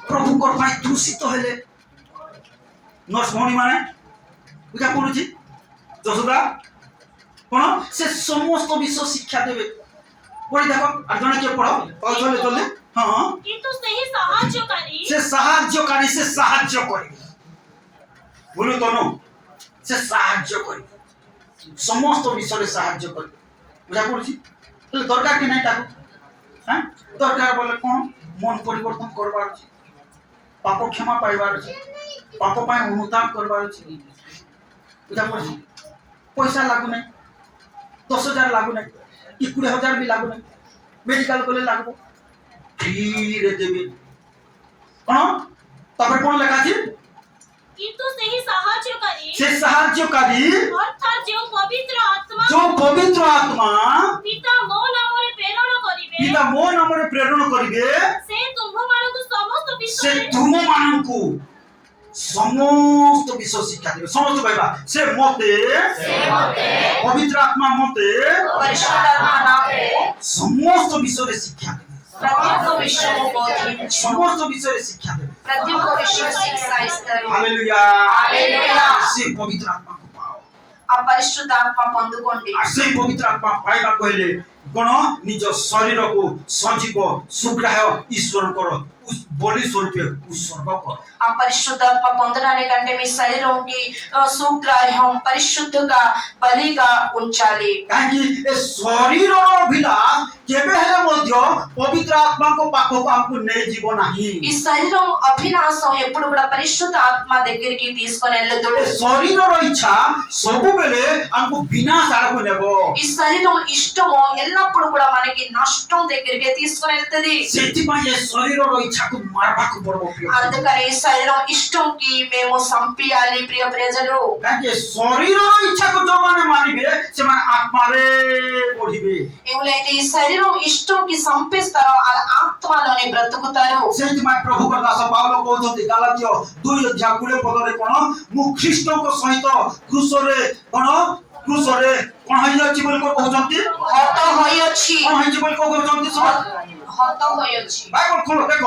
প্রভুকর পাই দূষিত হলে নর্স ভৌণী মানে বুঝা পড়ুছি যশোদা কোন সে সমস্ত বিশ্ব শিক্ষা দেবে পড়ি দেখো আর জনে কে পড়ো চলে চলে হ্যাঁ কিন্তু সেই সাহায্যকারী সে সাহায্য করে বলো তো নো সে সাহায্য করে সমস্ত বিষয়ে সাহায্য করে বুঝা পড়ছি তাহলে দরকার কি নাই তাকে হ্যাঁ দরকার বলে কোন মন পরিবর্তন করবার আছে পাপ ক্ষমা পাইবার আছে পাপ পাই অনুতাপ করবার আছে বুঝা পড়ছি পয়সা লাগু নাই 10,000 লাগু নাই কি 20,000 भी লাগু নাই মেডিকেল গলে লাগবো ধীরে দেবে কোন তারপরে কোন লেখা আছে কিন্তু সেই সাহায্যকারী সে সাহায্যকারী অর্থাৎ যে পবিত্র আত্মা পিতা ମୋ ନାମରେ ପ୍ରେରଣ କରିବେ ପିତା ମୋ ନାମରେ ପ୍ରେରଣ କରିବେ ସେ ତୁମମାନଙ୍କୁ ସମସ୍ତ ସେ ବିଷୟରେ ତୁମମାନଙ୍କୁ ସମସ୍ତ ବିଷୟ ଶିକ୍ଷା ଦେବେ ସମସ୍ତ କହିବା ସେ ମତେ ପବିତ୍ର ଆତ୍ମା ମତେ పరిశుద్ధాత్మ నాకు ସମସ୍ତ ବିଷୟରେ ଶିକ୍ଷା ଦେବେ ప్రతి ఒక్క విషయం బోధించు ସମସ୍ତ ବିଷୟରେ ଶିକ୍ଷା ଦେବେ ప్రతి ఒక్క విషయం శిక్ష ఇస్తారు ହାଲେଲୁୟା ହାଲେଲୁୟା ସେ ପବିତ୍ର ଆତ୍ମାକୁ ପାଅ ఆ పరిశుద్ధాత్మ పొందుకోండి আর সেই পবিত্র আত্মা পাইବାକୁ ହେଲେ কোন ନିଜ ଶରୀରକୁ ସଜୀବ ସୁଗ୍ରାହ୍ୟ ଈଶ୍ୱରଙ୍କର బలి స్వరూపే ఉత్సర్గ కర ఆ పరిశుద్ధాత్మ పొందడానికంటే మీ శరీరంకి సూగ్రాహ్యం పరిశుద్ధంగా బలిగా ఉంచాలి. କାହିଁକି ଏ ଶରୀରର ଅଭିଳାଷ କେବେ ହେଲେ ମଧ୍ୟ ପବିତ୍ର ଆତ୍ମାଙ୍କ ପାଖକୁ ଆମକୁ ନେଇଯିବ ନାହିଁ। ఈ శరీరం అభిలాషం ఎప్పుడు కూడా పరిశుద్ధ ఆత్మ దగ్గరికి తీసుకొని వెళ్ళదు. ଏ ଶରୀରର ଇଚ୍ଛା ସବୁବେଳେ ଆମକୁ ବିନାଶ ଆଡକୁ ନେବ। ఈ శరీరం ఇష్టము ఎల్లప్పుడు కూడా మనకి నష్టం దగ్గరికి తీసుకొని వెళ్తది. ସେଥିପାଇଁ ଏ ଶରୀରର ଇଚ୍ଛାକୁ ମାରବାକୁ ପଡିବ ପ୍ରିୟ। అందుకని ఈ శరీరం ఇష్టంకి మేము సంపియాలి ప్రియ ప్రజలు. କାହିଁକି ଏ ଶରୀରର ଇଚ୍ଛାକୁ ଯୋଉମାନେ ମାନିବେ ସେମାନେ ଆତ୍ମାରେ ବଢିବେ। ఎవరైతే ఈ శరీరం ఇష్టంకి సంపిస్తారో వాళ్ళ ఆత్మలోనే బ్రతుకుతారు. ସେଇଥିପାଇଁ ପ୍ରଭୁଙ୍କ ଦାସ ପାଉଲ କହୁଛନ୍ତି ଗାଲାତୀୟ 2:20 ପଦରେ କଣ ମୁଁ ଖ୍ରୀଷ୍ଟଙ୍କ ସହିତ କ୍ରୁଶରେ କଣ ହେଇଯାଇଛି ବୋଲି କହୁଛନ୍ତି। ହତ ହୋଇଅଛି କଣ ହେଇଛି ବୋଲି କହୁଛନ୍ତି ଶୁଣ ହତ ହୋଇଅଛି ବାଇବଲ ଖୋଲ ଦେଖ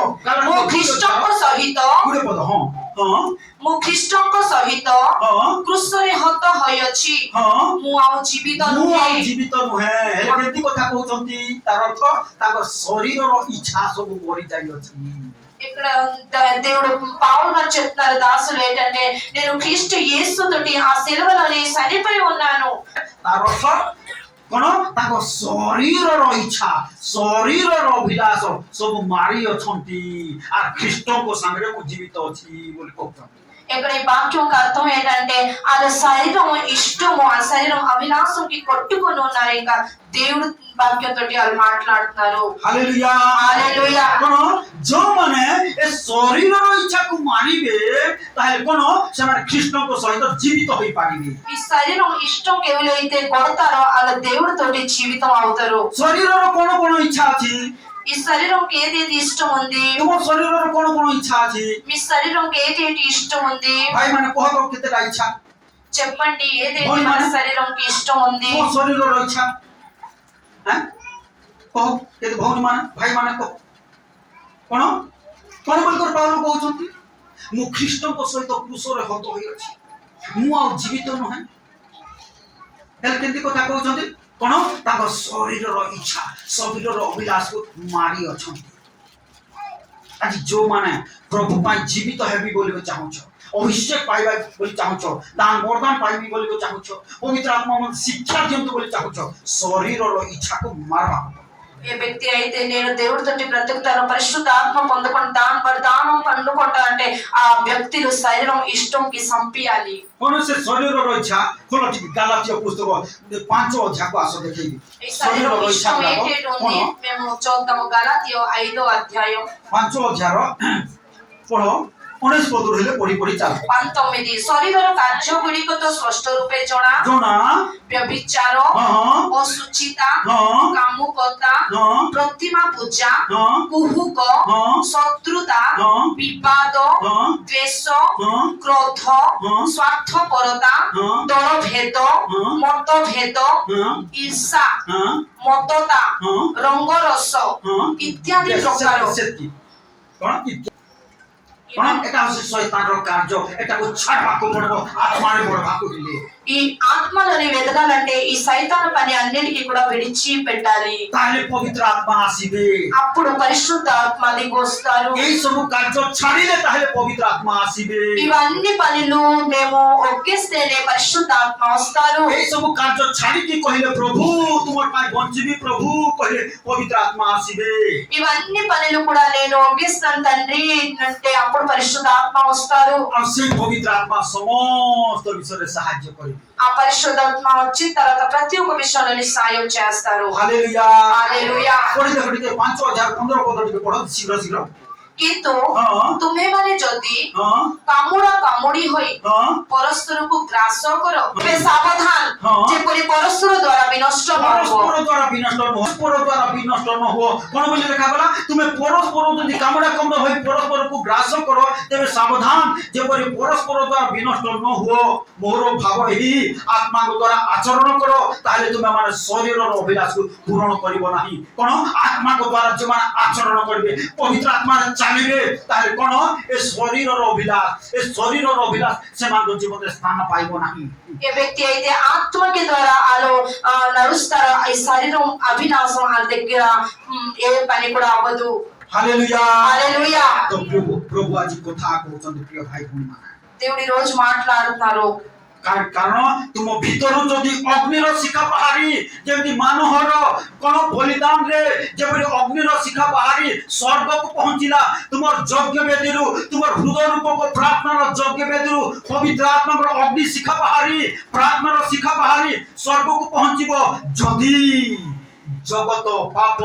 ମୁଁ ଖ୍ରୀଷ୍ଟଙ୍କ ସହିତ ଗୁଡେ ପଦ ହଁ ହଁ ମୁଁ ଖ୍ରୀଷ୍ଟଙ୍କ ସହିତ ହଁ କ୍ରୁଶରେ ହତ ହୋଇଅଛି ହଁ ମୁଁ ଆଉ ଜୀବିତ ମୁଁ ଆଉ ନୁହେଁ. ଜୀବିତ ନୁହେଁ ହେଲେ କେମିତି କଥା କହୁଛନ୍ତି ତାର ଅର୍ଥ ତାଙ୍କ ଶରୀରର ଇଚ୍ଛା ସବୁ ମରି ଯାଇଅଛି। ఇక్కడ దేవుడు పౌలు గారు చెప్తున్నారు దాసులు ఏంటంటే నేను క్రీస్తు యేసు తోటి ఆ సిలువలోనే చనిపోయి ఉన్నాను. ତାର ଅର୍ଥ କଣ ତାଙ୍କ ଶରୀରର ଇଚ୍ଛା ଶରୀରର ଅଭିଳାଷ ସବୁ ମାରି ଅଛନ୍ତି ଆଉ ଖ୍ରୀଷ୍ଟଙ୍କ ସାଙ୍ଗରେ ମୁଁ ଜୀବିତ ଅଛି ବୋଲି କହୁଛନ୍ତି। ఇక్కడ ఈ వాక్యం యొక్క అర్థం ఏంటంటే వాళ్ళ శరీరం ఇష్టము ఆ శరీరం అవినాశంకి కొట్టుకొని ఉన్నారు. ఇంకా దేవుడు వాక్యంతో వాళ్ళు మాట్లాడుతున్నారు. Hallelujah hallelujah. କଣ ଯୋଉମାନେ ଏ ଶରୀରର ଇଚ୍ଛାକୁ ମାରିବେ ତାହେଲେ କଣ ସେମାନେ ଖ୍ରୀଷ୍ଟଙ୍କ ସହିତ ଜୀବିତ ହୋଇପାରିବେ। ఈ శరీరం ఇష్టం ఎవరైతే కొడతారో వాళ్ళ దేవుడితోటి జీవితం అవుతారు. ଶରୀରର କଣ କଣ ଇଚ୍ଛା ଅଛି ఈ శరీరంకి ఏదేది ఇష్టం ఉంది ତୁମ ଶରୀରର କଣ କଣ ଇଚ୍ଛା ଅଛି మీ శరీరంకి ఏదేటి ఇష్టం ఉంది ଭାଇମାନେ କହ ତ କେତେଟା ଇଚ୍ଛା చెప్పండి. ఏదేది మన శరీరంకి ఇష్టం ఉంది ମୋ ଶରୀରର ଇଚ୍ଛା କହ କେତେ ଭଉଣୀମାନେ ଭାଇମାନେ କହ କଣ କଣ ବୋଲିକରି ପାଉଲ କହୁଛନ୍ତି ମୁଁ ଖ୍ରୀଷ୍ଟଙ୍କ ସହିତ କ୍ରୁଶରେ ହତ ହୋଇଅଛି ମୁଁ ଆଉ ଜୀବିତ ନୁହେଁ। ହେଲେ କେମିତି କଥା କହୁଛନ୍ତି କଣ ତାଙ୍କ ଶରୀରର ଇଚ୍ଛା ଶରୀରର ଅଭିଳାଷକୁ ମାରି ଅଛନ୍ତି। ଆଜି ଯୋଉମାନେ ପ୍ରଭୁ ପାଇଁ ଜୀବିତ ହେବି ବୋଲି ଚାହୁଁଛ ଅଭିଷେକ ପାଇବା ବୋଲି ଚାହୁଁଛ ଦାନ ବରଦାନ ପାଇବି ବୋଲି ଚାହୁଁଛ ପବିତ୍ର ଆତ୍ମା ଶିକ୍ଷା ଦିଅନ୍ତୁ ବୋଲି ଚାହୁଁଛ ଶରୀରର ଇଚ୍ଛାକୁ ମାରବାକୁ ఏ వ్యక్తి అయితే నేను దేవుడితోటి బ్రతుకుతాను పరిశుద్ధ ఆత్మ పొందుకొని దానం పండుకుంటా అంటే ఆ వ్యక్తులు శరీరం ఇష్టంకి సంపియాలి. କଣ ସେ ଶରୀରର ଇଚ୍ଛା ଖୋଲ ଟିକେ ଗାଲାତୀୟ ପୁସ୍ତକ 5 ଅଧ୍ୟାୟକୁ ଆସ ଦେଖେଇବି। ఈ శరీరం ఇష్టం ఏంటి ఉంది మేము చూద్దాము గలాతీయ 5వ అధ్యాయం 5 ଅଧ୍ୟାୟର ପଢ 19 ପଦରୁ ହେଲେ ପଢି ପଢି ଚାଲ 19 ଶରୀରର କାର୍ଯ୍ୟ ଗୁଡ଼ିକ ତ ସ୍ପଷ୍ଟ ରୂପେ ଜଣା ବ୍ୟଭିଚାର ଅଶୁଚିତା କାମୁକତା ପ୍ରତିମା ପୂଜା କୁହୁକ ଶତ୍ରୁତା ବିବାଦ ଦ୍ୱେଷ କ୍ରୋଧ ସ୍ୱାର୍ଥପରତା ଦଳଭେଦ ମତଭେଦ ଈର୍ଷା ମତତା ରଙ୍ଗରସ ଇତ୍ୟାଦି ପ୍ରକାର କଣ এটা হচ্ছে শয়তানର କାର୍ଯ୍ୟ ଏଟାକୁ ଛାଡବାକୁ ପଡିବ ଆତ୍ମାରେ ବଢବାକୁ ହେଲେ ఈ ఆత్మలోని వెదగాలంటే ఈ సైతాన పని అన్నిటికీ కూడా విడిచి పెట్టాలి. ତାହେଲେ ପବିତ୍ର ଆତ୍ମା ଆସିବେ అప్పుడు పరిశుద్ధ ఆత్మ దిగి వస్తారు. এই ସବୁ କାର୍ଯ୍ୟ ଛାଡ଼ିଲେ ତାହେଲେ ପବିତ୍ର ଆତ୍ମା ଆସିବେ ఇవన్నీ పనులు మేము ఒక్కేస్తేనే పరిశుద్ధ ఆత్మ వస్తారు. এই ସବୁ କାର୍ଯ୍ୟ ଛାଡ଼ିକି କହିଲେ ପ୍ରଭୁ ତୁମ ପାଇଁ ବଞ୍ଚିବି ପ୍ରଭୁ କହିଲେ ପବିତ୍ର ଆତ୍ମା ଆସିବେ। ఇవన్నీ పనులు కూడా నేను ఒక్కేస్తాను తండ్రి అంటే అప్పుడు పరిశుద్ధ ఆత్మ వస్తారు. ଆଉ ସେଇ ପବିତ୍ର ଆତ୍ମା ସମସ୍ତ ବିଷୟରେ ସାହାଯ୍ୟ କରିବେ। ఆ పరిశుద్ధాత్మ వచ్చిన తర్వాత ప్రతి ఒక్క విషయంలో సాయం చేస్తారు. Hallelujah hallelujah. ପଢି ଦେଖ ଟିକେ 5 ଅଧ୍ୟାୟ 15 ପଦ ଟିକେ ପଢ ଶୀଘ୍ର ଶୀଘ୍ର। କିନ୍ତୁ ତୁମେମାନେ ଯଦି କାମୁଡା କାମୁଡି ହୋଇ ପରସ୍ପରକୁ ଗ୍ରାସ କର ତେବେ ସାବଧାନ ଯେପରି ପରସ୍ପର ଦ୍ୱାରା ବିନଷ୍ଟ ନ ହୁଅ। ପରସ୍ପର ଦ୍ୱାରା ବିନଷ୍ଟ ନ ହୁଅ ପର ଦ୍ୱାରା ବିନଷ୍ଟ ନ ହୁଅ କଣ ବୋଲି ଲେଖାଗଲା ତୁମେ ପରସ୍ପର ଯଦି କାମୁଡା କାମୁଡା ହୋଇ ପରସ୍ପରକୁ ଗ୍ରାସ କର ତେବେ ସାବଧାନ ଯେପରି ପରସ୍ପର ଦ୍ୱାରା ବିନଷ୍ଟ ନ ହୁଅ। ମୋର ଭାବ ଏହି ଆତ୍ମାଙ୍କ ଦ୍ୱାରା ଆଚରଣ କର ତାହେଲେ ତୁମେ ମାନେ ଶରୀରର ଅଭିଳାଷକୁ ପୂରଣ କରିବ ନାହିଁ। କଣ ଆତ୍ମାଙ୍କ ଦ୍ୱାରା ଯେଉଁମାନେ ଆଚରଣ କରିବେ ପବିତ୍ର ଆତ୍ମାରେ ଚାଲିବେ ତାହେଲେ କଣ ଏ ଶରୀରର ଅଭିଳାଷ ସେମାନଙ୍କ ଜୀବନରେ ସ୍ଥାନ ପାଇବ ନାହିଁ। ఏ వ్యక్తి అయితే ఆత్మకి ద్వారా వాళ్ళు నడుస్తారో ఈ శరీరం అభిలాషం వాళ్ళ దగ్గర ఏ పని కూడా అవ్వదు. Hallelujah hallelujah. तो प्रभु आज कथा कहउछन्ति प्रिय भाई भउणी माने దేవుడు ఈ రోజు మాట్లాడుతున్నారు. कारण तुम भीतर जदि अग्निर शिखा बाहरी जेमती मानहर कोन बलिदान रे जेबरी अग्निर शिखा बाहरी स्वर्ग को पहुंचिला तुमर यज्ञ वेदीरु तुमर हृदय रूप को प्रार्थनार यज्ञ वेदीरु पवित्र आत्मार अग्नि शिखा बाहरी प्रार्थनार शिखा बाहरी स्वर्ग को पहुंचिबो जदि जगत पाप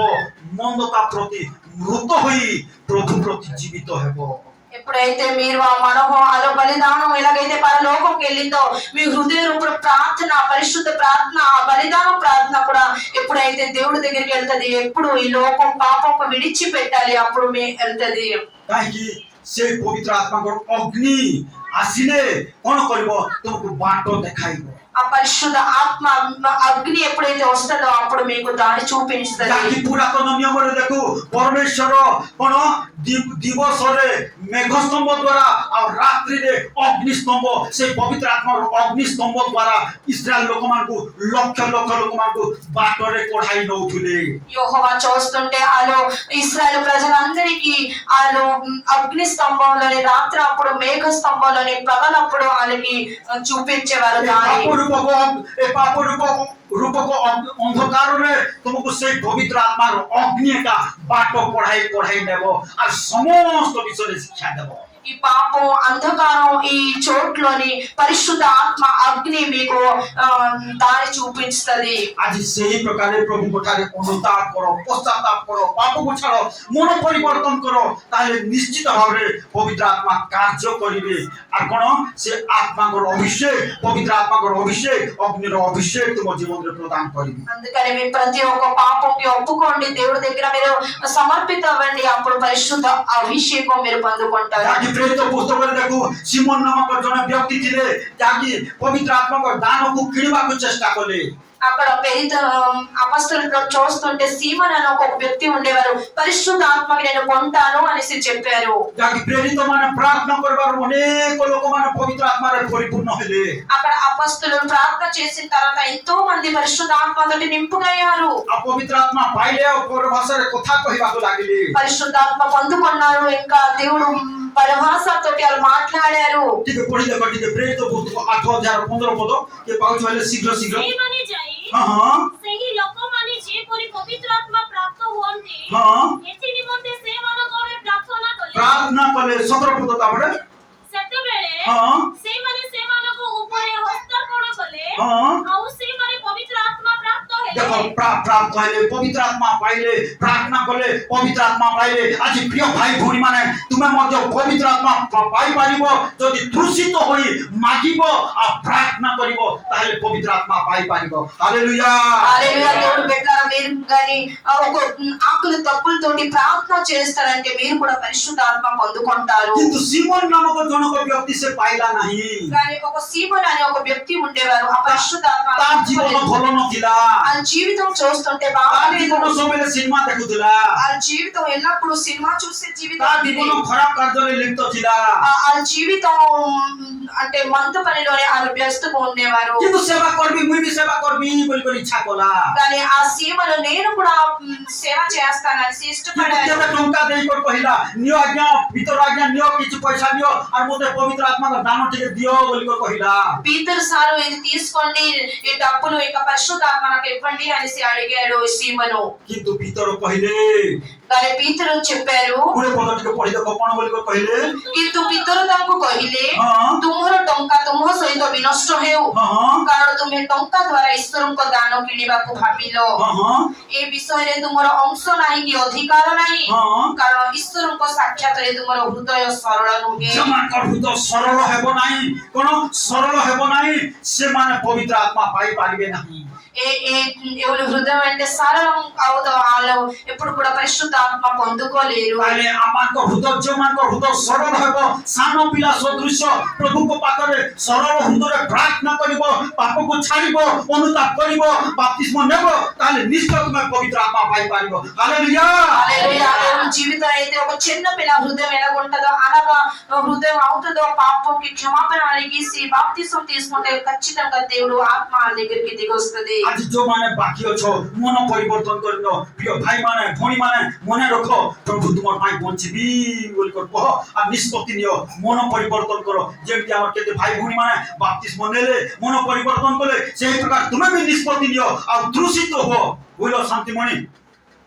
मंदता प्रति मृत होई प्रभु प्रति जीवित हेबो ఎప్పుడైతే మీరు ఆ మనోహలో బలిదానం ఎలాగైతే పరలోకంకి వెళ్ళిందో మీ హృదయ రూప ప్రార్థన పరిశుద్ధ ప్రార్థన ఆ బలిదానం ప్రార్థన కూడా ఎప్పుడైతే దేవుడి దగ్గరికి వెళ్తది ఎప్పుడు ఈ లోకం పాపం విడిచిపెట్టాలి అప్పుడు మీ వెళ్తది काहेकि से पवित्र आत्मा को अग्नि आसिले कोन करबो तुमको बाटो देखाइबो ఆ పరిశుద్ధ ఆత్మ అగ్ని ఎప్పుడైతే వస్తుందో అప్పుడు మీకు దారి చూపిస్తుంది जाकी पुरातन नियम रे देखो परमेश्वर कोन दिवस रे मेघ स्तंभ द्वारा और रात्रि रे अग्नि स्तंभ से पवित्र आत्मा अग्नि स्तंभ द्वारा इस्राएल लोक मान को लक्ष लक्ष लोक मान को बाटो रे कोढ़ाई नउथुले యెహోవా చూస్తుంటే ఆలో ఇశ్రాయేలు ప్రజలందరికీ ఆలో అగ్ని స్తంభంలోని రాత్రి అప్పుడు మేఘ స్తంభంలోని పగలప్పుడు వాళ్ళకి చూపించేవారు దారి पाप रूप को अंधकार रे तुमको से पवित्र आत्मा अग्नि का बाटो पढ़ाई नेबो और समस्त विषय शिक्षा देबो ఈ పాపం అంధకారం ఈ చోట్లోని పరిశుద్ధ ఆత్మ అగ్ని మీకు దారి చూపిస్తది आज सही प्रकार प्रभु कोठारे अनुताप करो पश्चाताप करो पाप को छाड़ो मन परिवर्तन करो ताले निश्चित भावे पवित्र आत्मा कार्य करिवे और कोन से आत्मा को अभिषेक पवित्र आत्मा को अभिषेक अग्नि रो अभिषेक तुम जीवन रे प्रदान करिवे అందుకని మీ ప్రతి ఒక్క పాపంకి ఒప్పుకోండి దేవుడి దగ్గర మీరు సమర్పిత అవ్వండి అప్పుడు పరిశుద్ధ అభిషేకం మీరు పొందుకుంటారు प्रेरित पुस्तक में देखो सिमोन नामक जन व्यक्ति थिले ताकि पवित्र आत्मा को दान को किणवा को चेष्टा कले అక్కడ పేరిత అపొస్తలుల్లో చూస్తుంటే సీమోన్ అనే ఒక వ్యక్తి ఉండేవారు పరిశుద్ధ ఆత్మకి నేను కొంటాను అనేసి చెప్పారు ताकि प्रेरित माने प्रार्थना करबार अनेक लोक माने पवित्र आत्मा रे परिपूर्ण होले అక్కడ అపొస్తలులు ప్రార్థన చేసిన తర్వాత ఎంతో మంది పరిశుద్ధ ఆత్మతోటి నింపుగయ్యారు आ पवित्र आत्मा पाइले और भाषा रे कथा कहिबाको लागिले పరిశుద్ధ ఆత్మ పొందుకున్నారు ఇంకా దేవుడు పరభాషతోటి వాళ్ళు మాట్లాడారు ठीक है पढ़ी देखो ठीक है प्रेरित पुस्तक 8 अध्याय 15 पद के पाउच वाले शीघ्र शीघ्र ସେଇ ମାନେ ଯାଇ हां ସେହି ଲୋକମାନେ ଯେପରି ପବିତ୍ର ଆତ୍ମା ପ୍ରାପ୍ତ ହୁଅନ୍ତି हां ଏଥି ନିମନ୍ତେ ସେମାନଙ୍କର ପ୍ରାର୍ଥନା କଲେ प्रार्थना कले 17 पद तापरे ସେତେବେଳେ हां ସେମାନେ ସେମାନଙ୍କ ଉପରେ ହସ୍ତାର୍ପଣ କଲେ हां ଆଉ ସେମାନେ ପବିତ୍ର ଆତ୍ମା ପ୍ରାପ୍ତ देखो ହେଲେ प्राप्त हेले पवित्र आत्मा पाइले प्रार्थना कले पवित्र आत्मा पाइले आज प्रिय भाई भौणी माने तुमे मध्य पवित्र आत्मा पाई पारिबो जदि तृषित होई मागिबो आ प्रार्थना करिबो ताले पवित्र आत्मा पाई पारिबो हालेलुया హల్లెలూయా దేవుడు బిడ్డలారా మీరు గాని ఒక ఆకులు తప్పులతోటి ప్రార్థన చేస్తారంటే మీరు కూడా పరిశుద్ధ ఆత్మ పొందుకుంటారు किंतु सिमोन नामक जनक व्यक्ति से पाइला नहीं కానీ ఒక సీమోన్ అనే ఒక వ్యక్తి ఉండేవారు ఆ పరిశుద్ధ ఆత్మ तार जीवन भलो नथिला ఆ జీవితం చూస్తుంటే तार బాగాలేదు जीवन सबेले सिनेमा देखुथिला ఆ జీవితం ఎల్లప్పుడూ సినిమా చూసే జీవితం तार ఇది. जीवन खराब कार्य लिप्त थिला ఆ జీవితం అంటే మంత పనిలోనే ఆయన వ్యస్తగా ఉండేవారు किंतु सेवा करबी मुई भी सेवा करबी बोल इच्छा कला కానీ ఆ సీమలో నేను కూడా సేవ చేస్తానని ఇష్టపడాను केते टंका देई कर कहिला नियो आज्ञा भीतर आज्ञा नियो किछु पैसा नियो और मोते पवित्र आत्मा का दान ठीक दियो बोली कर कहिला పీతరు సారు ఇది తీసుకోండి ఈ డబ్బులు ఇక పరిశుద్ధాత్మ నాకు ఇవ్వండి అనేసి అడిగాడు సీమను किंतु भीतर कहिले కానీ పీతరు చెప్పారు पुरे पद ठीक पढि दे कोन बोली कर कहिले କିନ୍ତୁ ପିତର ତାଙ୍କୁ କହିଲେ हां ତୁମର ଟଙ୍କା ତୁମ ସହିତ ବିନଷ୍ଟ ହେଉ हां କାରଣ ତୁମେ ଟଙ୍କା ଦ୍ୱାରା ଈଶ୍ୱରଙ୍କ ଦାନ କିଣିବାକୁ ଭାବିଲ हां ଏ ବିଷୟରେ ତୁମର ଅଂଶ ନାହିଁ କି ଅଧିକାର ନାହିଁ हां କାରଣ ଈଶ୍ୱରଙ୍କ ସାକ୍ଷାତରେ ତୁମର ହୃଦୟ ସରଳ ନୁହେଁ जमान कर हृदय सरल हेबो नाही कोन सरल हेबो नाही से माने पवित्र आत्मा पाई पारिबे नाही ఎవరి హృదయం అంటే సరళం అవుదో వాళ్ళు ఎప్పుడు కూడా పరిశుద్ధ ఆత్మ పొందుకోలేరు ताले आमान को हृदय जमान को हृदय सरल हेबो सानो पिला सदृश प्रभु को पाखरे सरल हृदय प्रार्थना करिबो पाप को छाड़िबो अनुताप करिबो बप्तिस्म नेबो ताले निश्चय तुमे पवित्र आत्मा पाई पारिबो हालेलुया హల్లెలూయా దేవుని జీవితం అయితే ఒక చిన్న పిల్ల హృదయం ఎలా ఉంటుందో అలాగా హృదయం అవుతుందో పాపంకి క్షమాపణ అడిగేసి బాప్తిసం తీసుకుంటే ఖచ్చితంగా దేవుడు ఆత్మ దగ్గరికి దిగొస్తుంది आज जो माने बाकी अछो मन परिवर्तन करनो प्रिय भाई माने भणी माने मने रखो प्रभु तुमर पाई बंचिबी बोल कर कह आ निष्पत्ति नियो मन परिवर्तन करो जेमति हमर केते भाई भणी माने बपतिस्मा नेले मन परिवर्तन कले सेही प्रकार तुमे भी निष्पत्ति नियो आ त्रुषित हो बोलो शांतिमणि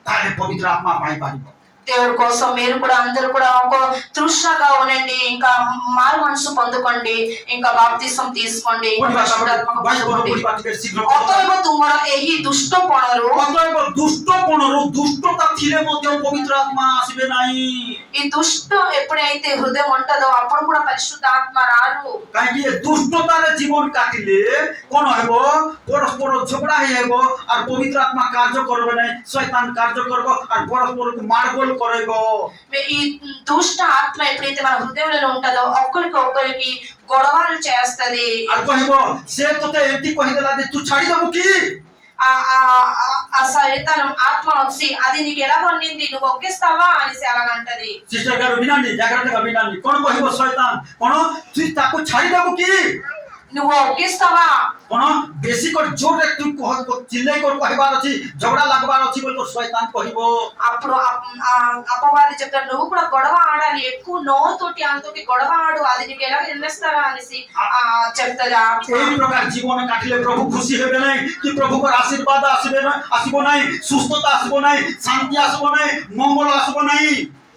ताले पवित्र आत्मा पाई पारिबो దేవుడి కోసం మీరు కూడా అందరూ కూడా ఒక తృష్ణగా ఉండండి ఇంకా మారు మనసు పొందుకోండి ఇంకా బాప్తిసం తీసుకోండి పరిశుద్ధాత్మక పొందుకోండి অতএব ତୁମର ଏହି ଦୁଷ୍ଟପଣରୁ ଦୁଷ୍ଟତା ଥିଲେ ମଧ୍ୟ ପବିତ୍ର ଆତ୍ମା ଆସିବେ ନାହିଁ ఈ దుଷ୍ଟ ఎప్పుడైతే హృదయం ఉంటుందో అప్పుడు కూడా పరిశుద్ధాత్మ రారు କାହିଁକି ଏ ଦୁଷ୍ଟତାରେ ଜୀବନ କାଟିଲେ କଣ ହେବ ପରସ୍ପର ଝଗଡ଼ା ହେବ আর পবিত্র আত্মা কার্য করবে নাই শয়তান কার্য করব আর পরস্পরକୁ মারগোল করাইব ఈ దుష్ట ఆత్మ ఎప్పుడైతే మన హృదయంలో ఉంటుందో ఒక్కరికి గొడవలు చేస్తది আর কহিব সে তোতে এমতি কহিদেলা যে তু ছাড়ি দেবু কি ఆ సైతానం ఆత్మ వచ్చి అది నీకు ఎలా వండింది నువ్వు ఒక్కేస్తావా అనేసి అలాగంటది సిస్టర్ గారు వినండి జాగ్రత్తగా వినండి কোন কহিব শয়তান কোন তুই তাকে ছাড়ি দেবু কি నువ్వు ఒక్కేస్తావా কোন বেশি করে জোরে তুই চিল্লাই করে কহিবার আছে ঝগড়া লাগবার আছে বল শয়তান কহিব అప్పుడు అపవాది చెప్తాడు నువ్వు కూడా గొడవ ఆడాలి ఎక్కువ నోతోటి అంతటి గొడవ ఆడు అది నీకు ఎలా నిర్ణయిస్తారా అనేసి చెప్తాడు এই প্রকার জীবন কাটিলে প্রভু খুশি হবে নাই কি প্রভুর আশীর্বাদ আসবে না আসিব নাই সুস্থতা আসিব নাই শান্তি আসিব নাই মঙ্গল আসিব নাই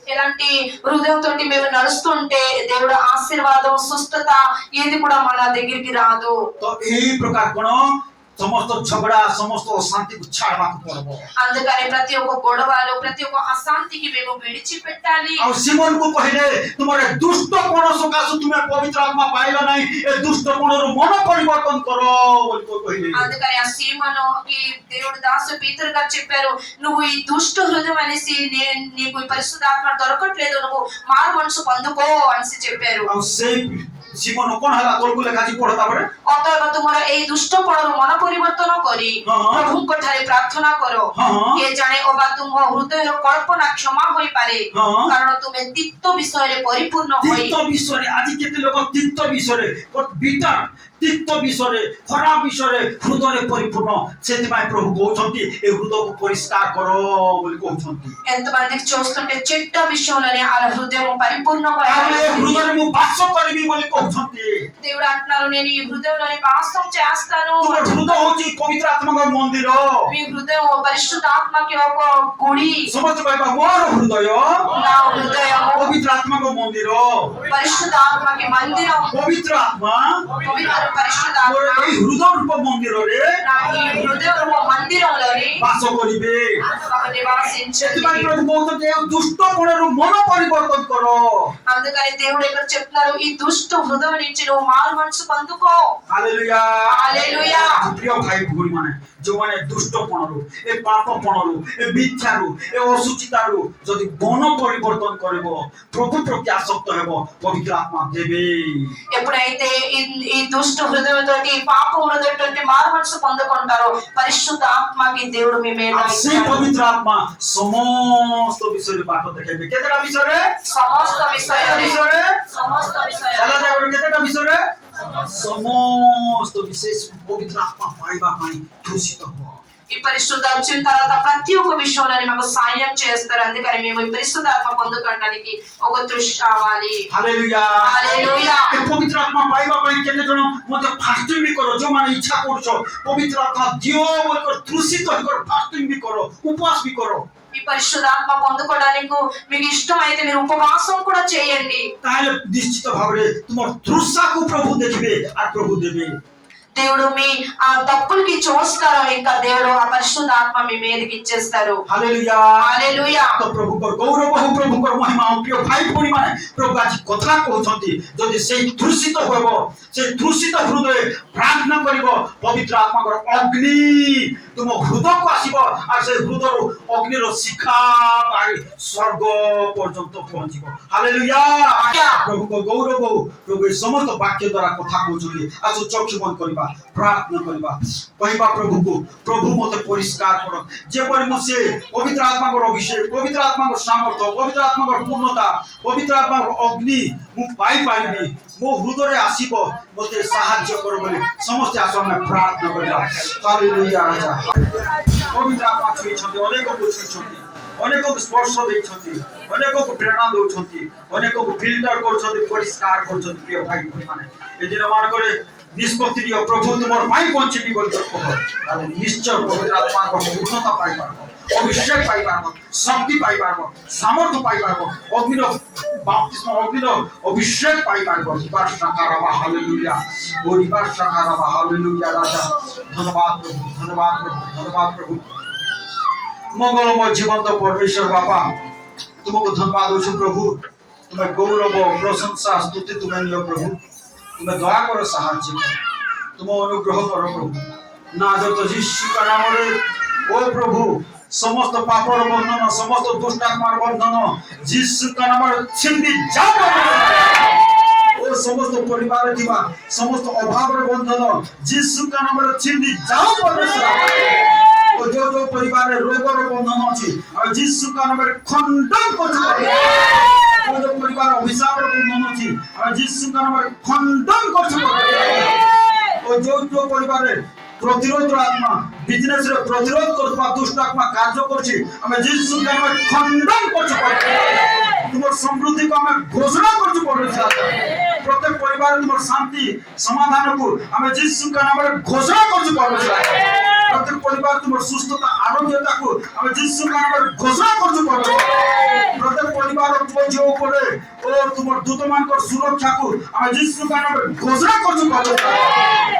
ఇలాంటి హృదయంతో మేము నడుస్తుంటే దేవుడు ఆశీర్వాదం సుస్థత ఏది కూడా మన దగ్గరికి రాదు তো এই প্রকার কোন সমস্ত ঝগড়া সমস্ত অশান্তিକୁ ছাড়ବାକୁ পড়ব అందుకని ప్రతి ఒక్క గొడవలు ప్రతి ఒక్క అశాంతికి మేము విడిచిపెట్టాలి ଆଉ ସିମୋନକୁ କହିଲେ ତୁମର ଦୁଷ୍ଟ କୋଣ ସକାଶୁ ତୁମେ ପବିତ୍ର ଆତ୍ମା ପାଇଲ ନାହିଁ ଏ ଦୁଷ୍ଟ କୋଣରୁ ମନ ପରିବର୍ତ୍ତନ କର ବୋଲି କହିଲେ అందుకని ఆ సీమోనుకి దేవుడు దాసు పీతరు గారు చెప్పారు నువ్వు ఈ దుష్ట హృదయం అనేసి నీకు ఈ పరిశుద్ధాత్మ దొరకట్లేదు నువ్వు మారు మనసు పొందుకో అనేసి చెప్పారు ଆଉ ସେଇ ସିମୋନ କୋଣ ହେଲା ତଳକୁ ଲେଖାଛି ପଢ ତାପରେ ଅତଏବ ତୁମର ଏହି ଦୁଷ୍ଟପଣରୁ ମନ ପରିବର୍ତ୍ତନ କରି ପ୍ରଭୁଙ୍କ ଠାରେ ପ୍ରାର୍ଥନା କର କିଏ ଜାଣେ ଅବା ତୁମ ହୃଦୟର କଳ୍ପନା କ୍ଷମା ହୋଇପାରେ କାରଣ ତୁମେ ତିକ୍ତ ବିଷୟରେ ପରିପୂର୍ଣ୍ଣ ହୋଇ ତିକ୍ତ ବିଷୟରେ ଆଜି କେତେ ଲୋକ ତିକ୍ତ ବିଷୟରେ ବିଟର ତିକ୍ତ ବିଷୟରେ ଖରାପ ବିଷୟରେ ହୃଦୟରେ ପରିପୂର୍ଣ୍ଣ ସେଥିପାଇଁ ପ୍ରଭୁ କହୁଛନ୍ତି ଏ ହୃଦୟକୁ ପରିଷ୍କାର କର ବୋଲି କହୁଛନ୍ତି ఎంతమందికి చూస్తుంటే చెడ్డ విషయంలోనే ఆ హృదయం పరిపూర్ణంగా హృదୟରେ ମୁଁ ବାସ କରିବି ବୋଲି କହୁଛନ୍ତି దేవుడు అంటున్నారు నేను ఈ హృదయంలోనే వాసం చేస్తాను ତୁମ ହୃଦୟ ହେଉଛି ପବିତ୍ର ଆତ୍ମାଙ୍କ ମନ୍ଦିର మీ హృదయం పరిశుద్ధ ఆత్మకి ఒక గుడి ସମସ୍ତେ କହିବା ମୋର ହୃଦୟ నా హృదయం ପବିତ୍ର ଆତ୍ମାଙ୍କ ମନ୍ଦିର పరిశుద్ధ ఆత్మకి మందిరం ପବିତ୍ର ଆତ୍ମା పవిత్ర పరిశుద్ధ ମୋର ఆత్మ ଏହି ହୃଦୟ ରୂପ ମନ୍ଦିରରେ నా ఈ హృదయ మందిరంలోని ବାସ କରିବେ నివాసించండి ସେଥିପାଇଁ ପ୍ରଭୁ କହୁଛନ୍ତି ଏ ଦୁଷ୍ଟ କୋଣରୁ ମନ ପରିବର୍ତ୍ତନ କର అందుకని దేవుడు ఇక్కడ చెప్తున్నారు ఈ దుష్ట హృదయం నుంచి నువ్వు మారు మనసు పొందుకో ହାଲେଲୁୟା ହାଲେଲୁୟା ପ୍ରିୟ ଭାଇ ଭଉଣୀ ମାନେ ଯୋଉମାନେ ଦୁଷ୍ଟ ପଣରୁ ଏ ପାପ ପଣରୁ ଏ ମିଥ୍ୟାରୁ ଏ ଅସୁଚିତାରୁ ଯଦି ମନ ପରିବର୍ତ୍ତନ କରିବ ପ୍ରଭୁ ପ୍ରତି ଆସକ୍ତ ହେବ ପବିତ୍ର ଆତ୍ମା ଦେବେ ఎప్పుడైతే ఈ దుష్ట హృదయంతో పాప హృదయంతో మారు మనసు పొందుకుంటారో పరిశుద్ధ ఆత్మకి దేవుడు మీ మీద ସେ ପବିତ୍ର ଆତ୍ମା ସମସ୍ତ ବିଷୟରେ ବାଟ ଦେଖାଇବେ କେତେଟା ବିଷୟରେ సమస్త విషయాలు సమస్త ଚାଲ విషయాలు କେତେଟା ବିଷୟରେ ସମସ୍ତ ବିଶେଷ ପବିତ୍ର ଆତ୍ମା ପାଇବା ପାଇଁ ଦୂଷିତ ହୁଅ ఈ పరిశుద్ధ వచ్చిన తర్వాత ప్రతి ఒక్క విషయంలో మాకు సాయం చేస్తారు అందుకని మేము ఈ పరిశుద్ధ ఆత్మ పొందుకోవడానికి ఒక తృష కావాలి ହାଲେଲୁୟା ହାଲେଲୁୟା ଏ ପବିତ୍ର ଆତ୍ମା ପାଇବା ପାଇଁ କେତେ ଜଣ ମଧ୍ୟ ଫାଷ୍ଟିଂ ବି କର ଯୋଉମାନେ ଇଚ୍ଛା କରୁଛ ପବିତ୍ର ଆତ୍ମା ଦିଅ ବୋଲି କର ତୃଷିତ ହେଇକର ଫାଷ୍ଟିଂ ବି କର ଉପବାସ ବି କର ఈ పరిశుద్ధాత్మ పొందుకోవడానికి మీకు ఇష్టమైతే మీరు ఉపవాసం కూడా చేయండి ତାହେଲେ ନିଶ୍ଚିତ ଭାବରେ ତୁମର ତୃଷାକୁ ପ୍ରଭୁ ଦେଖିବେ ଆଉ ପ୍ରଭୁ ଦେବେ దేవుడు మీ ఆ తప్పులకి చూస్తారు ఇంకా దేవుడు ఆ పరిశుద్ధ ఆత్మ మీ మీదకి ఇచ్చేస్తారు ହାଲେଲୁୟା హల్లెలూయా ତ ପ୍ରଭୁଙ୍କର ଗୌରବ ହଉ ପ୍ରଭୁଙ୍କର ମହିମା ହଉ ପ୍ରିୟ ଭାଇ ଭଉଣୀ ମାନେ ପ୍ରଭୁ ଆଜି କଥା କହୁଛନ୍ତି ଯଦି ସେଇ ତୃଷିତ ହେବ ସେ ତୃଷିତ ହୃଦୟ ପ୍ରାର୍ଥନା କରିବ ପବିତ୍ର ଆତ୍ମାଙ୍କର ଅଗ୍ନି ତୁମ ହୃଦୟକୁ ଆସିବ ଆଉ ସେ ହୃଦୟରୁ ଅଗ୍ନିର ଶିଖା ବାହାରି ସ୍ୱର୍ଗ ପର୍ଯ୍ୟନ୍ତ ପହଞ୍ଚିବ ହାଲେଲୁୟା ପ୍ରଭୁଙ୍କ ଗୌରବ ହଉ ପ୍ରଭୁ ଏ ସମସ୍ତ ବାକ୍ୟ ଦ୍ୱାରା କଥା କହୁଛନ୍ତି ଆସୁ ଚକ୍ଷୁ ବନ୍ଦ କରିବା କରିବା ପ୍ରାର୍ଥନା କରିବା କହିବା ପ୍ରଭୁକୁ ପ୍ରଭୁ ମୋତେ ପରିଷ୍କାର କର ଯେପରି ମୁଁ ସେ ପବିତ୍ର ଆତ୍ମାଙ୍କର ଅଭିଷେକ ପବିତ୍ର ଆତ୍ମାଙ୍କର ସାମର୍ଥ୍ୟ ପବିତ୍ର ଆତ୍ମାଙ୍କର ପୂର୍ଣ୍ଣତା ପବିତ୍ର ଆତ୍ମାଙ୍କର ଅଗ୍ନି ମୁଁ ପାଇପାରିବି ମୋ ହୃଦୟରେ ଆସିବ ମୋତେ ସାହାଯ୍ୟ କର ବୋଲି ସମସ୍ତେ ଆସ ଆମେ ପ୍ରାର୍ଥନା କରିବା ହାଲେଲୁୟା ରାଜା ପବିତ୍ର ଆତ୍ମା ଛୁଇଁଛନ୍ତି ଅନେକଙ୍କୁ ଛୁଇଁଛନ୍ତି ଅନେକଙ୍କୁ ସ୍ପର୍ଶ ଦେଇଛନ୍ତି ଅନେକଙ୍କୁ ପ୍ରେରଣା ଦେଉଛନ୍ତି ଅନେକଙ୍କୁ ଫିଲ୍ଟର କରୁଛନ୍ତି ପରିଷ୍କାର କରୁଛନ୍ତି ପ୍ରିୟ ଭାଇ ଭଉଣୀମାନେ ଏ ଦିନ ମାନଙ୍କରେ ନିଷ୍ପତ୍ତି ନିଅ ପ୍ରଭୁ ତୁମର ପାଇଁ ବଞ୍ଚିବି ବୋଲି କହ ତାହେଲେ ନିଶ୍ଚୟ ପବିତ୍ର ଆତ୍ମାଙ୍କ ପୂର୍ଣ୍ଣତା ପାଇପାରିବ ଅଭିଷେକ ପାଇପାରିବ ଶକ୍ତି ପାଇପାରିବ ସାମର୍ଥ୍ୟ ପାଇପାରିବ ଅଗ୍ନିର ବାପ୍ତିସ୍ମ ଅଗ୍ନିର ଅଭିଷେକ ପାଇପାରିବ ବାର୍ଷାକାରାବା ହାଲେଲୁୟା ଓ ବାର୍ଷାକାରାବା ହାଲେଲୁୟା ରାଜା ଧନ୍ୟବାଦ ପ୍ରଭୁ ଧନ୍ୟବାଦ ପ୍ରଭୁ ଧନ୍ୟବାଦ ପ୍ରଭୁ मंगलमय जीवंत परमेश्वर बापा तुमको धन्यवाद हो प्रभु तुम्हें गौरव प्रशंसा स्तुति तुम्हें नियो प्रभु तुम्हें दया करो साहाय्य करो तुम अनुग्रह करो प्रभु नाजत यीशु का नाम रे ओ प्रभु समस्त पापर बंधन समस्त दुष्टात्मार बंधन यीशु का नाम रे छिंदी जाओ ओ समस्त परिवार थिबा समस्त अभाव रे बंधन यीशु का नाम रे छिंदी जाओ परमेश्वर जो जो परिवार रोगर बंधन अच्छी और यीशु का नाम खंडन कर जो परिवार अभिशाप बंधन अच्छी और यीशु का नाम खंडन कर जो परिवार प्रतिरोध आत्मा बिजनेस रे प्रतिरोध करबा दुष्ट आत्मा कार्य करछि हम यीशु का नाम खंडन करछि तुम समृद्धि को हम घोषणा करछि परमेश्वर प्रत्येक परिवार तुम शांति समाधान को हम यीशु का नाम घोषणा करछि परमेश्वर प्रत्येक परिवार तुम सुस्थता आरोग्यता को हम यीशु का नाम घोषणा करछु परमेश्वर प्रत्येक परिवार तुम जो ऊपर ओ तुम दूत मान को सुरक्षा को हम यीशु का नाम घोषणा करछु परमेश्वर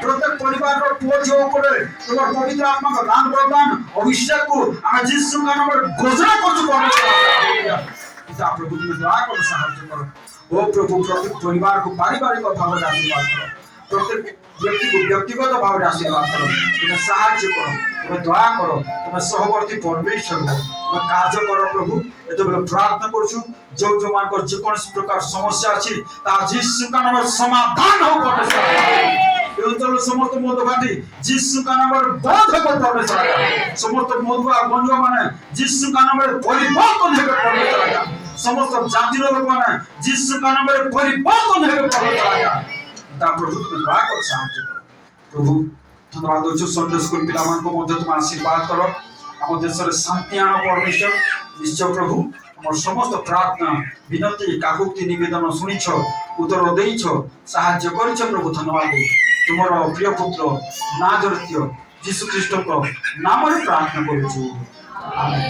प्रत्येक परिवार रो तुम जो ऊपर तुम पवित्र आत्मा का दान प्रदान अभिषेक को हम यीशु का नाम घोषणा करछु परमेश्वर पिता प्रभु तुम दया करो साहाय्य करो ओ प्रभु प्रत्येक परिवार को पारिवारिक भाव में आशीर्वाद करो प्रत्येक व्यक्ति को व्यक्तिगत भाव में आशीर्वाद करो तुम्हें साहाय्य करो तुम्हें दया करो तुम्हें सहवर्ती परमेश्वर हो तुम्हें कार्य करो प्रभु एतो बेले प्रार्थना करछु जो मान को जे कोन प्रकार समस्या अछि ता यीशु का नाम समाधान हो परमेश्वर एतल समस्त मदघाटी यीशु का नाम बंद हो परमेश्वर समस्त मदुआ बंधुआ माने यीशु का नाम परिवर्तन हो परमेश्वर समस्त जाति लोक माने यीशु का नाम परिवर्तन हो परमेश्वर प्रभु तुम दया कर साहाय्य करो प्रभु धन्यवाद दो संडे स्कूल पिला मान को मध्य तुम आशीर्वाद करो हम देश रे शांति आनो परमेश्वर निश्चय प्रभु हमर समस्त प्रार्थना विनती काकुक्ति निवेदन सुनिछ उत्तर देइछ साहाय्य करिछ प्रभु धन्यवाद तुमरो प्रिय पुत्र नाजरत्य यीशु ख्रीष्ट को नाम रे प्रार्थना करूछु आमेन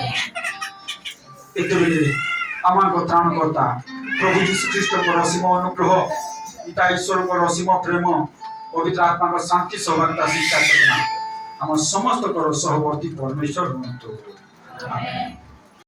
एतबेले आमान को त्राणकर्ता प्रभु यीशु ख्रीष्ट को असीम अनुग्रह पिता ईश्वर को असीम प्रेम पवित्र आत्मा का शांति सौभाग्यता शिक्षा करना हम समस्त को सहवर्ती परमेश्वर हुंतु आमेन।